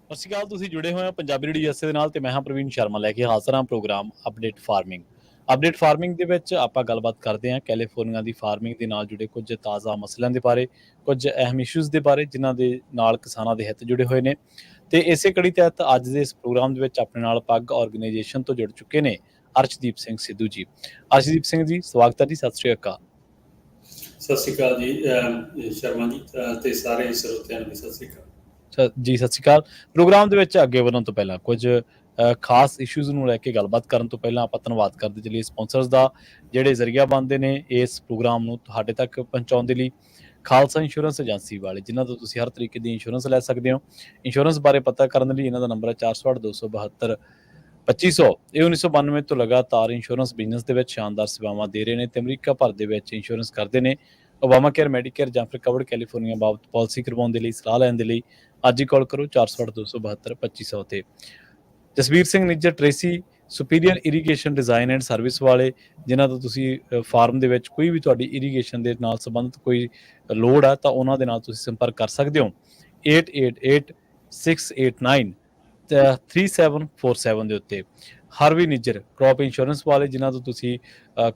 ਸਤਿ ਸ਼੍ਰੀ ਅਕਾਲ। ਤੁਸੀਂ ਜੁੜੇ ਹੋਏ ਹੋ ਪੰਜਾਬੀ ਰੇਡੀਓ ਦੇ ਨਾਲ ਤੇ ਮੈਂ ਹਾਂ ਪ੍ਰਵੀਨ ਸ਼ਰਮਾ ਲੈ ਕੇ ਹਾਜ਼ਰ ਹਾਂ programme update farming. Update farming ਦੇ ਵਿੱਚ ਆਪਾਂ ਗੱਲਬਾਤ ਕਰਦੇ ਹਾਂ ਕੈਲੀਫੋਰਨੀਆ ਦੀ ਫਾਰਮਿੰਗ ਦੇ ਨਾਲ ਜੁੜੇ ਕੁਝ ਤਾਜ਼ਾ ਮਸਲਿਆਂ ਦੇ ਬਾਰੇ, ਕੁਝ ਅਹਿਮ ਇਸ਼ੂਜ਼ ਦੇ ਬਾਰੇ ਜਿਨ੍ਹਾਂ ਦੇ ਨਾਲ ਕਿਸਾਨਾਂ ਦੇ ਹਿੱਤ ਜੁੜੇ ਹੋਏ ਨੇ। ਤੇ ਇਸੇ ਕੜੀ ਤਹਿਤ ਅੱਜ ਦੇ ਇਸ ਪ੍ਰੋਗਰਾਮ ਦੇ ਵਿੱਚ ਆਪਣੇ ਨਾਲ ਪੱਗ ਆਰਗੇਨਾਈਜੇਸ਼ਨ ਤੋਂ ਜੁੜ ਚੁੱਕੇ ਨੇ ਅਰਸ਼ਦੀਪ ਸਿੰਘ ਸਿੱਧੂ ਜੀ। ਅਰਸ਼ਦੀਪ ਸਿੰਘ ਜੀ, ਸਵਾਗਤ ਹੈ ਜੀ। ਸਤਿ ਸ਼੍ਰੀ ਅਕਾਲ। ਸਤਿ ਸ਼੍ਰੀ ਅਕਾਲ ਜੀ ਸ਼ਰਮਾ ਜੀ ਤੇ ਸਾਰੇ ਸਰੋਤਿਆਂ ਨੂੰ ਵੀ ਸਤਿ ਸ਼੍ਰੀ ਅਕਾਲ ਜੀ। ਸਤਿ ਸ਼੍ਰੀ ਅਕਾਲ। ਪ੍ਰੋਗਰਾਮ ਦੇ ਵਿੱਚ ਅੱਗੇ ਵਧਣ ਤੋਂ ਪਹਿਲਾਂ ਕੁਝ ਖਾਸ ਇਸ਼ੂਜ਼ ਨੂੰ ਲੈ ਕੇ ਗੱਲਬਾਤ ਕਰਨ ਤੋਂ ਪਹਿਲਾਂ ਆਪਾਂ ਧੰਨਵਾਦ ਕਰਦੇ ਚਲੀਏ ਸਪਾਂਸਰਸ ਦਾ, ਜਿਹੜੇ ਜ਼ਰੀਆ ਬਣਦੇ ਨੇ ਇਸ ਪ੍ਰੋਗਰਾਮ ਨੂੰ ਤੁਹਾਡੇ ਤੱਕ ਪਹੁੰਚਾਉਣ ਦੇ ਲਈ। ਖਾਲਸਾ ਇੰਸ਼ੋਰੈਂਸ ਏਜੰਸੀ ਵਾਲੇ, ਜਿਨ੍ਹਾਂ ਤੋਂ ਤੁਸੀਂ ਹਰ ਤਰੀਕੇ ਦੀ ਇੰਸ਼ੋਰੈਂਸ ਲੈ ਸਕਦੇ ਹੋ। ਇੰਸ਼ੋਰੈਂਸ ਬਾਰੇ ਪਤਾ ਕਰਨ ਲਈ ਇਹਨਾਂ ਦਾ ਨੰਬਰ ਹੈ 408-272-2500। ਇਹ 1992 ਤੋਂ ਲਗਾਤਾਰ ਇੰਸ਼ੋਰੈਂਸ ਬਿਜ਼ਨਸ ਦੇ ਵਿੱਚ ਸ਼ਾਨਦਾਰ ਸੇਵਾਵਾਂ ਦੇ ਰਹੇ ਨੇ ਤੇ ਅਮਰੀਕਾ ਭਰ ਦੇ ਵਿੱਚ ਇੰਸ਼ੋਰੈਂਸ ਕਰਦੇ ਨੇ। ਓਬਾਮਾ ਕੇਅਰ, ਮੈਡੀਕੇਅਰ ਜਾਂ ਫਿਰ ਕਵਰਡ ਕੈਲੀਫੋਰਨੀਆ ਬਾਬਤ ਪਾਲਿਸੀ ਕਰਵਾਉਣ ਦੇ ਲਈ, ਸਲਾਹ ਲੈਣ ਦੇ ਲਈ ਅੱਜ ਹੀ ਕਾਲ ਕਰੋ 408-272-2500 ਤੇ। Jasvir Singh Nijjar Tracy, superior irrigation design and service ਵਾਲੇ, ਜਿਨ੍ਹਾਂ ਤੋਂ ਤੁਸੀਂ ਫਾਰਮ ਦੇ ਵਿੱਚ ਕੋਈ ਵੀ ਤੁਹਾਡੀ ਇਰੀਗੇਸ਼ਨ ਦੇ ਨਾਲ ਸੰਬੰਧਿਤ ਕੋਈ ਲੋੜ ਆ ਤਾਂ ਉਹਨਾਂ ਦੇ ਨਾਲ ਤੁਸੀਂ ਸੰਪਰਕ ਕਰ ਸਕਦੇ ਹੋ 8886893747 ਦੇ ਉੱਤੇ। ਹਰਵੀ ਨਿੱਜਰ ਕ੍ਰੌਪ ਇੰਸ਼ੋਰੈਂਸ ਵਾਲੇ, ਜਿਨ੍ਹਾਂ ਤੋਂ ਤੁਸੀਂ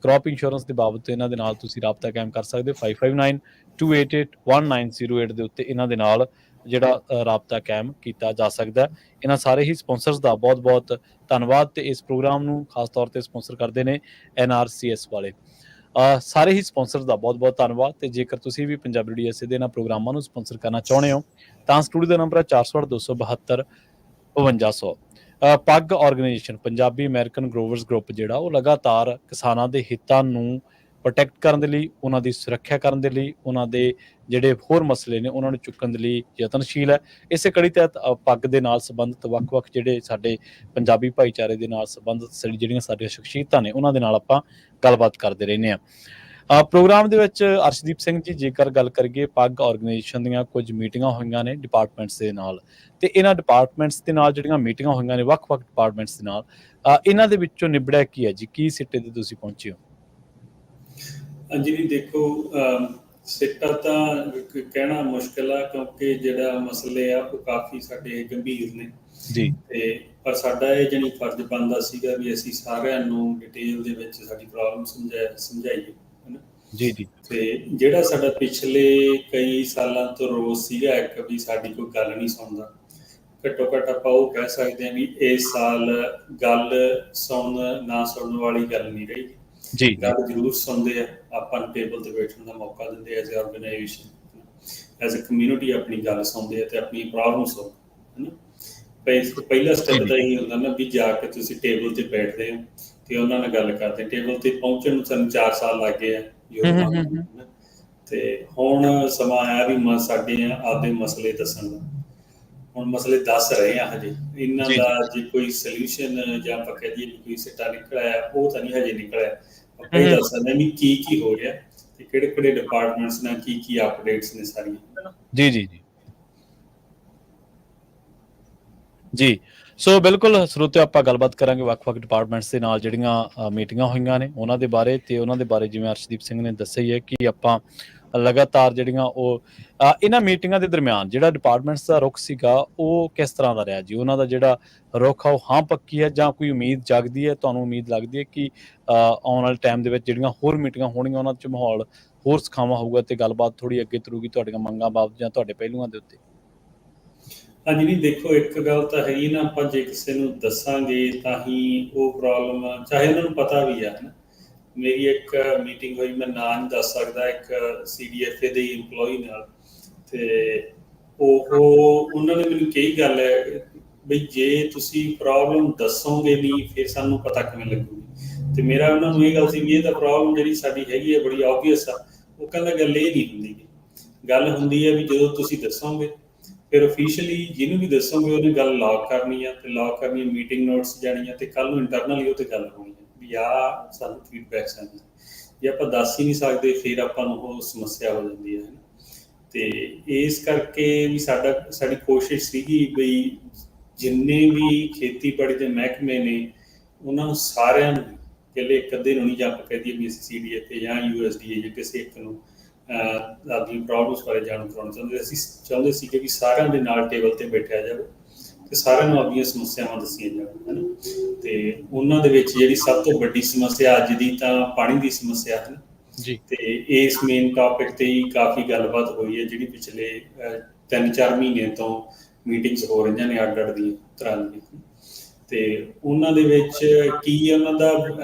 ਕ੍ਰੌਪ ਇੰਸ਼ੋਰੈਂਸ ਦੇ ਬਾਬਤ ਇਹਨਾਂ ਦੇ ਨਾਲ ਤੁਸੀਂ ਰਾਬਤਾ ਕਾਇਮ ਕਰ ਸਕਦੇ ਹੋ 5592881908 ਦੇ ਉੱਤੇ। ਇਹਨਾਂ ਦੇ ਨਾਲ ਜਿਹੜਾ ਰਾਬਤਾ ਕਾਇਮ ਕੀਤਾ ਜਾ ਸਕਦਾ ਹੈ। ਇਹਨਾਂ ਸਾਰੇ ਹੀ ਸਪਾਂਸਰਸ ਦਾ ਬਹੁਤ ਬਹੁਤ ਧੰਨਵਾਦ ਤੇ ਇਸ ਪ੍ਰੋਗਰਾਮ ਨੂੰ ਖਾਸ ਤੌਰ ਤੇ ਸਪਾਂਸਰ ਕਰਦੇ ਨੇ NRCS ਵਾਲੇ। ਸਾਰੇ ਹੀ ਸਪਾਂਸਰਸ ਦਾ ਬਹੁਤ ਬਹੁਤ ਧੰਨਵਾਦ। ਤੇ ਜੇਕਰ ਤੁਸੀਂ ਵੀ ਪੰਜਾਬੀ ਰੇਡੀਓ ਦੇ ਇਹਨਾਂ ਪ੍ਰੋਗਰਾਮਾਂ ਨੂੰ ਸਪਾਂਸਰ ਕਰਨਾ ਚਾਹੁੰਦੇ ਹੋ ਤਾਂ ਸਟੂਡੀਓ ਦਾ ਨੰਬਰ ਹੈ 408-272-5200। ਪੱਗ ਆਰਗੇਨਾਈਜੇਸ਼ਨ, ਪੰਜਾਬੀ ਅਮਰੀਕਨ ਗਰੋਵਰਸ ਗਰੁੱਪ, ਜਿਹੜਾ ਉਹ ਲਗਾਤਾਰ ਕਿਸਾਨਾਂ ਦੇ ਹਿੱਤਾਂ ਨੂੰ ਪ੍ਰੋਟੈਕਟ ਕਰਨ ਦੇ ਲਈ, ਉਹਨਾਂ ਦੀ ਸੁਰੱਖਿਆ ਕਰਨ ਦੇ ਲਈ, ਉਹਨਾਂ ਦੇ ਜਿਹੜੇ ਹੋਰ ਮਸਲੇ ਨੇ ਉਹਨਾਂ ਨੂੰ ਚੁੱਕਣ ਦੇ ਲਈ ਯਤਨਸ਼ੀਲ ਹੈ। ਇਸੇ ਕੜੀ ਤਹਿਤ ਪੱਗ ਦੇ ਨਾਲ ਸੰਬੰਧਿਤ ਵੱਖ-ਵੱਖ ਜਿਹੜੇ ਸਾਡੇ ਪੰਜਾਬੀ ਭਾਈਚਾਰੇ ਦੇ ਨਾਲ ਸੰਬੰਧਿਤ ਜਿਹੜੀਆਂ ਸਾਡੀਆਂ ਸ਼ਖਸੀਅਤਾਂ ਨੇ ਉਹਨਾਂ ਦੇ ਨਾਲ ਆਪਾਂ ਗੱਲਬਾਤ ਕਰਦੇ ਰਹਿੰਦੇ ਹਾਂ। ਪ੍ਰੋਗਰਾਮ ਦੇ ਵਿੱਚ ਅਰਸ਼ਦੀਪ ਸਿੰਘ ਜੀ, ਜੇਕਰ ਗੱਲ ਕਰੀਏ ਪੱਗ ਆਰਗੇਨਾਈਜੇਸ਼ਨ ਦੀਆਂ ਕੁਝ ਮੀਟਿੰਗਾਂ ਹੋਈਆਂ ਨੇ ਡਿਪਾਰਟਮੈਂਟਸ ਦੇ ਨਾਲ, ਤੇ ਇਹਨਾਂ ਡਿਪਾਰਟਮੈਂਟਸ ਦੇ ਨਾਲ ਜਿਹੜੀਆਂ ਮੀਟਿੰਗਾਂ ਹੋਈਆਂ ਨੇ ਵੱਖ-ਵੱਖ ਡਿਪਾਰਟਮੈਂਟਸ ਦੇ ਨਾਲ, ਇਹਨਾਂ ਦੇ ਵਿੱਚੋਂ ਨਿਬੜਿਆ ਕੀ ਹੈ ਜੀ? ਕੀ ਸਿੱਟੇ ਤੇ ਤੁਸੀਂ ਪਹੁੰਚੇ ਹੋ? ਹਾਂਜੀ ਵੀ ਦੇਖੋ, ਸਿੱਟਾ ਤਾਂ ਕਹਿਣਾ ਮੁਸ਼ਕਿਲ ਆ ਕਿਉਂਕਿ ਜਿਹੜਾ ਮਸਲੇ ਆ ਉਹ ਕਾਫੀ ਸਾਡੇ ਗੰਭੀਰ ਨੇ ਜੀ। ਤੇ ਪਰ ਸਾਡਾ ਇਹ ਜਿਹੜੀ ਫਰਜ਼ ਬਣਦਾ ਸੀਗਾ ਵੀ ਅਸੀਂ ਸਾਰਿਆਂ ਨੂੰ ਡਿਟੇਲ ਦੇ ਵਿੱਚ ਸਾਡੀ ਪ੍ਰੋਬਲਮ ਸਮਝਾਈਏ, ਹਨਾ ਜੀ ਜੀ। ਤੇ ਜਿਹੜਾ ਸਾਡਾ ਪਿਛਲੇ ਕਈ ਸਾਲਾਂ ਤੋਂ ਰੋਸ ਸੀਗਾ ਇੱਕ ਵੀ ਸਾਡੀ ਕੋਈ ਗੱਲ ਨਹੀਂ ਸੁਣਦਾ, ਘੱਟੋ ਘੱਟ ਆਪਾਂ ਉਹ ਕਹਿ ਸਕਦੇ ਹਾਂ ਵੀ ਇਸ ਸਾਲ ਗੱਲ ਨਾ ਸੁਣਨ ਵਾਲੀ ਗੱਲ ਨਹੀਂ ਰਹੀ। ਜੀ ਗੱਲ ਜ਼ਰੂਰ ਸੁਣਦੇ ਆ, ਆਪਾਂ ਨੂੰ ਟੇਬਲ ਤੇ ਬੈਠਣ ਦਾ ਮੌਕਾ ਦਿੰਦੇ as a organisation, as a community ਆਪਣੀ ਗੱਲ ਸੁਣਦੇ ਆ ਤੇ ਆਪਣੀ ਪ੍ਰੋਬਲਮ ਸੁਣਦੇ, ਹੈ ਨਾ। ਪਹਿਲਾ ਸਟੈਪ ਤਾਂ ਇਹੀ ਹੁੰਦਾ ਨਾ ਵੀ ਜਾ ਕੇ ਤੁਸੀਂ ਟੇਬਲ ਤੇ ਬੈਠਦੇ ਹੋ ਤੇ ਉਹਨਾਂ ਨਾਲ ਗੱਲ ਕਰਦੇ। ਟੇਬਲ ਤੇ ਪਹੁੰਚਣ ਨੂੰ ਸਾਨੂੰ 4 ਸਾਲ ਲੱਗ ਗਏ ਆ ਯੋਜਨਾ ਨੂੰ, ਤੇ ਹੁਣ ਸਮਾਂ ਆਇਆ ਵੀ ਸਾਡੇ ਆਪਦੇ ਮਸਲੇ ਦੱਸਣ ਦਾ। ਹੁਣ ਮਸਲੇ ਦੱਸ ਰਹੇ ਆ, ਹਜੇ ਇਹਨਾਂ ਦਾ ਜੇ ਕੋਈ ਸੋਲਿਊਸ਼ਨ ਜਾਂ ਆਪਾਂ ਕਹਿ ਦਈਏ ਕੋਈ ਸਿੱਟਾ ਨਿਕਲਿਆ ਉਹ ਤਾਂ ਨਹੀਂ ਹਜੇ ਨਿਕਲਿਆ। ਆਪਾਂ ਇਹ ਦੱਸ ਸਕਦੇ ਵੀ ਕੀ ਹੋ ਰਿਹਾ ਤੇ ਕਿਹੜੇ ਡਿਪਾਰਟਮੈਂਟਸ ਨਾਲ ਕੀ ਅਪਡੇਟਸ ਨੇ ਸਾਰੀਆਂ। ਜੀ ਜੀ ਜੀ ਜੀ। ਸੋ ਬਿਲਕੁਲ ਸਰੋਤਿਓ, ਆਪਾਂ ਗੱਲਬਾਤ ਕਰਾਂਗੇ ਵੱਖ-ਵੱਖ ਡਿਪਾਰਟਮੈਂਟਸ ਦੇ ਨਾਲ ਜਿਹੜੀਆਂ ਮੀਟਿੰਗਾਂ ਹੋਈਆਂ ਨੇ ਉਹਨਾਂ ਦੇ ਬਾਰੇ, ਤੇ ਉਹਨਾਂ ਦੇ ਬਾਰੇ ਜਿਵੇਂ ਅਰਸ਼ਦੀਪ ਸਿੰਘ ਨੇ ਦੱਸਿਆ ਹੀ ਹੈ ਕਿ ਆਪਾਂ ਲਗਾਤਾਰ ਜਿਹੜੀਆਂ ਉਹ ਇਹਨਾਂ ਮੀਟਿੰਗਾਂ ਦੇ ਦਰਮਿਆਨ ਜਿਹੜਾ ਡਿਪਾਰਟਮੈਂਟਸ ਦਾ ਰੁਖ ਸੀਗਾ ਉਹ ਕਿਸ ਤਰ੍ਹਾਂ ਦਾ ਰਿਹਾ ਜੀ? ਉਹਨਾਂ ਦਾ ਜਿਹੜਾ ਰੁਖ ਆ ਉਹ ਹਾਂ ਪੱਕੀ ਹੈ ਜਾਂ ਕੋਈ ਉਮੀਦ ਜਾਗਦੀ ਹੈ? ਤੁਹਾਨੂੰ ਉਮੀਦ ਲੱਗਦੀ ਹੈ ਕਿ ਆਉਣ ਵਾਲੇ ਟਾਈਮ ਦੇ ਵਿੱਚ ਜਿਹੜੀਆਂ ਹੋਰ ਮੀਟਿੰਗਾਂ ਹੋਣਗੀਆਂ ਉਹਨਾਂ 'ਚ ਮਾਹੌਲ ਹੋਰ ਸੁਖਾਵਾਂ ਹੋਊਗਾ ਤੇ ਗੱਲਬਾਤ ਥੋੜ੍ਹੀ ਅੱਗੇ ਤੁਰੂਗੀ ਤੁਹਾਡੀਆਂ ਮੰਗਾਂ ਬਾਬਤ ਜਾਂ ਤੁਹਾਡੇ ਪਹਿਲੂਆਂ ਦੇ ਉੱਤੇ? ਹਾਂਜੀ ਨਹੀਂ, ਦੇਖੋ ਇੱਕ ਗੱਲ ਤਾਂ ਹੈ ਹੀ ਨਾ, ਆਪਾਂ ਜੇ ਕਿਸੇ ਨੂੰ ਦੱਸਾਂਗੇ ਤਾਂ ਹੀ ਉਹ ਪ੍ਰੋਬਲਮ ਚਾਹੇ ਉਹਨਾਂ ਨੂੰ ਪਤਾ ਵੀ ਆ, ਹੈ ਨਾ। ਮੇਰੀ ਇੱਕ ਮੀਟਿੰਗ ਹੋਈ, ਮੈਂ ਨਾਂ ਨਹੀਂ ਦੱਸ ਸਕਦਾ, ਇੱਕ CDFA ਦੇ ਇੰਪਲੋਈ ਨਾਲ, ਤੇ ਉਹਨਾਂ ਨੇ ਮੈਨੂੰ ਕਹੀ ਗੱਲ ਹੈ ਬਈ ਜੇ ਤੁਸੀਂ ਪ੍ਰੋਬਲਮ ਦੱਸੋਗੇ ਨਹੀਂ ਫਿਰ ਸਾਨੂੰ ਪਤਾ ਕਿਵੇਂ ਲੱਗੂਗੀ। ਤੇ ਮੇਰਾ ਉਹਨਾਂ ਨੂੰ ਇਹ ਗੱਲ ਸੀ ਵੀ ਇਹ ਤਾਂ ਪ੍ਰੋਬਲਮ ਜਿਹੜੀ ਸਾਡੀ ਹੈਗੀ ਹੈ ਬੜੀ ਓਬਵੀਅਸ ਆ। ਉਹ ਕਹਿੰਦਾ ਗੱਲ ਇਹ ਨਹੀਂ ਹੁੰਦੀ, ਗੱਲ ਹੁੰਦੀ ਹੈ ਵੀ ਜਦੋਂ ਤੁਸੀਂ ਦੱਸੋਗੇ ਫਿਰ ਓਫੀਸ਼ੀਅਲੀ ਜਿਹਨੂੰ ਵੀ ਦੱਸੋਗੇ ਉਹਨੇ ਗੱਲ ਲੌਕ ਕਰਨੀ ਆ, ਤੇ ਲੌਕ ਕਰਨੀ ਮੀਟਿੰਗ ਨੋਟਸ ਜਾਣੀ ਆ, ਤੇ ਕੱਲ੍ਹ ਨੂੰ ਇੰਟਰਨਲੀ ਉਹ 'ਤੇ ਗੱਲ ਹੋਣੀ ਹੈ ਵੀ ਆਹ ਸਾਨੂੰ ਫੀਡਬੈਕਸ ਆਉਂਦੀ। ਜੇ ਆਪਾਂ ਦੱਸ ਹੀ ਨਹੀਂ ਸਕਦੇ ਫਿਰ ਆਪਾਂ ਨੂੰ ਉਹ ਸਮੱਸਿਆ ਹੋ ਜਾਂਦੀ ਹੈ। ਤੇ ਇਸ ਕਰਕੇ ਵੀ ਸਾਡੀ ਕੋਸ਼ਿਸ਼ ਸੀਗੀ ਬਈ ਜਿੰਨੇ ਵੀ ਖੇਤੀਬਾੜੀ ਦੇ ਮਹਿਕਮੇ ਨੇ ਉਹਨਾਂ ਨੂੰ ਸਾਰਿਆਂ ਨੂੰ, ਇਕੱਲੇ ਇੱਕ ਅੱਧੇ ਨੂੰ ਨਹੀਂ, ਜਾਂ ਆਪਾਂ ਕਹਿ ਦਈਏ ਵੀ ਅਸੀਂ CDFA ਜਾਂ USDA ਜਾਂ ਕਿਸੇ ਇੱਕ ਨੂੰ ਆਪਣੀ ਪ੍ਰੋਬਲਮਸ ਬਾਰੇ ਜਾਣੂ ਕਰਾਉਣਾ ਚਾਹੁੰਦੇ। ਅਸੀਂ ਚਾਹੁੰਦੇ ਸੀ ਕਿ ਵੀ ਸਾਰਿਆਂ ਦੇ ਨਾਲ ਟੇਬਲ 'ਤੇ ਬੈਠਿਆ ਜਾਵੇ ਤੇ ਸਾਰਿਆਂ ਨੂੰ ਆਪਣੀਆਂ ਸਮੱਸਿਆਵਾਂ ਦੱਸੀਆਂ ਜਾਣ, ਹੈ ਨਾ। ਤੇ ਉਹਨਾਂ ਦੇ ਵਿੱਚ ਜਿਹੜੀ ਸਭ ਤੋਂ ਵੱਡੀ ਸਮੱਸਿਆ ਅੱਜ ਦੀ ਤਾਂ ਪਾਣੀ ਦੀ ਸਮੱਸਿਆ ਹੈ। ਜੀ ਤੇ ਇਸ ਮੇਨ ਟੌਪਿਕ ਤੇ ਹੀ ਕਾਫੀ ਗੱਲਬਾਤ ਹੋਈ ਹੈ, ਜਿਹੜੀ ਪਿਛਲੇ 3-4 ਮਹੀਨੇ ਤੋਂ ਮੀਟਿੰਗਸ ਹੋ ਰਹੀਆਂ ਨੇ ਅੱਡ ਅੱਡ ਦੀਆਂ ਤਰ੍ਹਾਂ ਦੀਆਂ। ਤੇ ਉਹਨਾਂ ਦੇ ਵਿੱਚ ਕੀ ਉਹਨਾਂ ਦਾ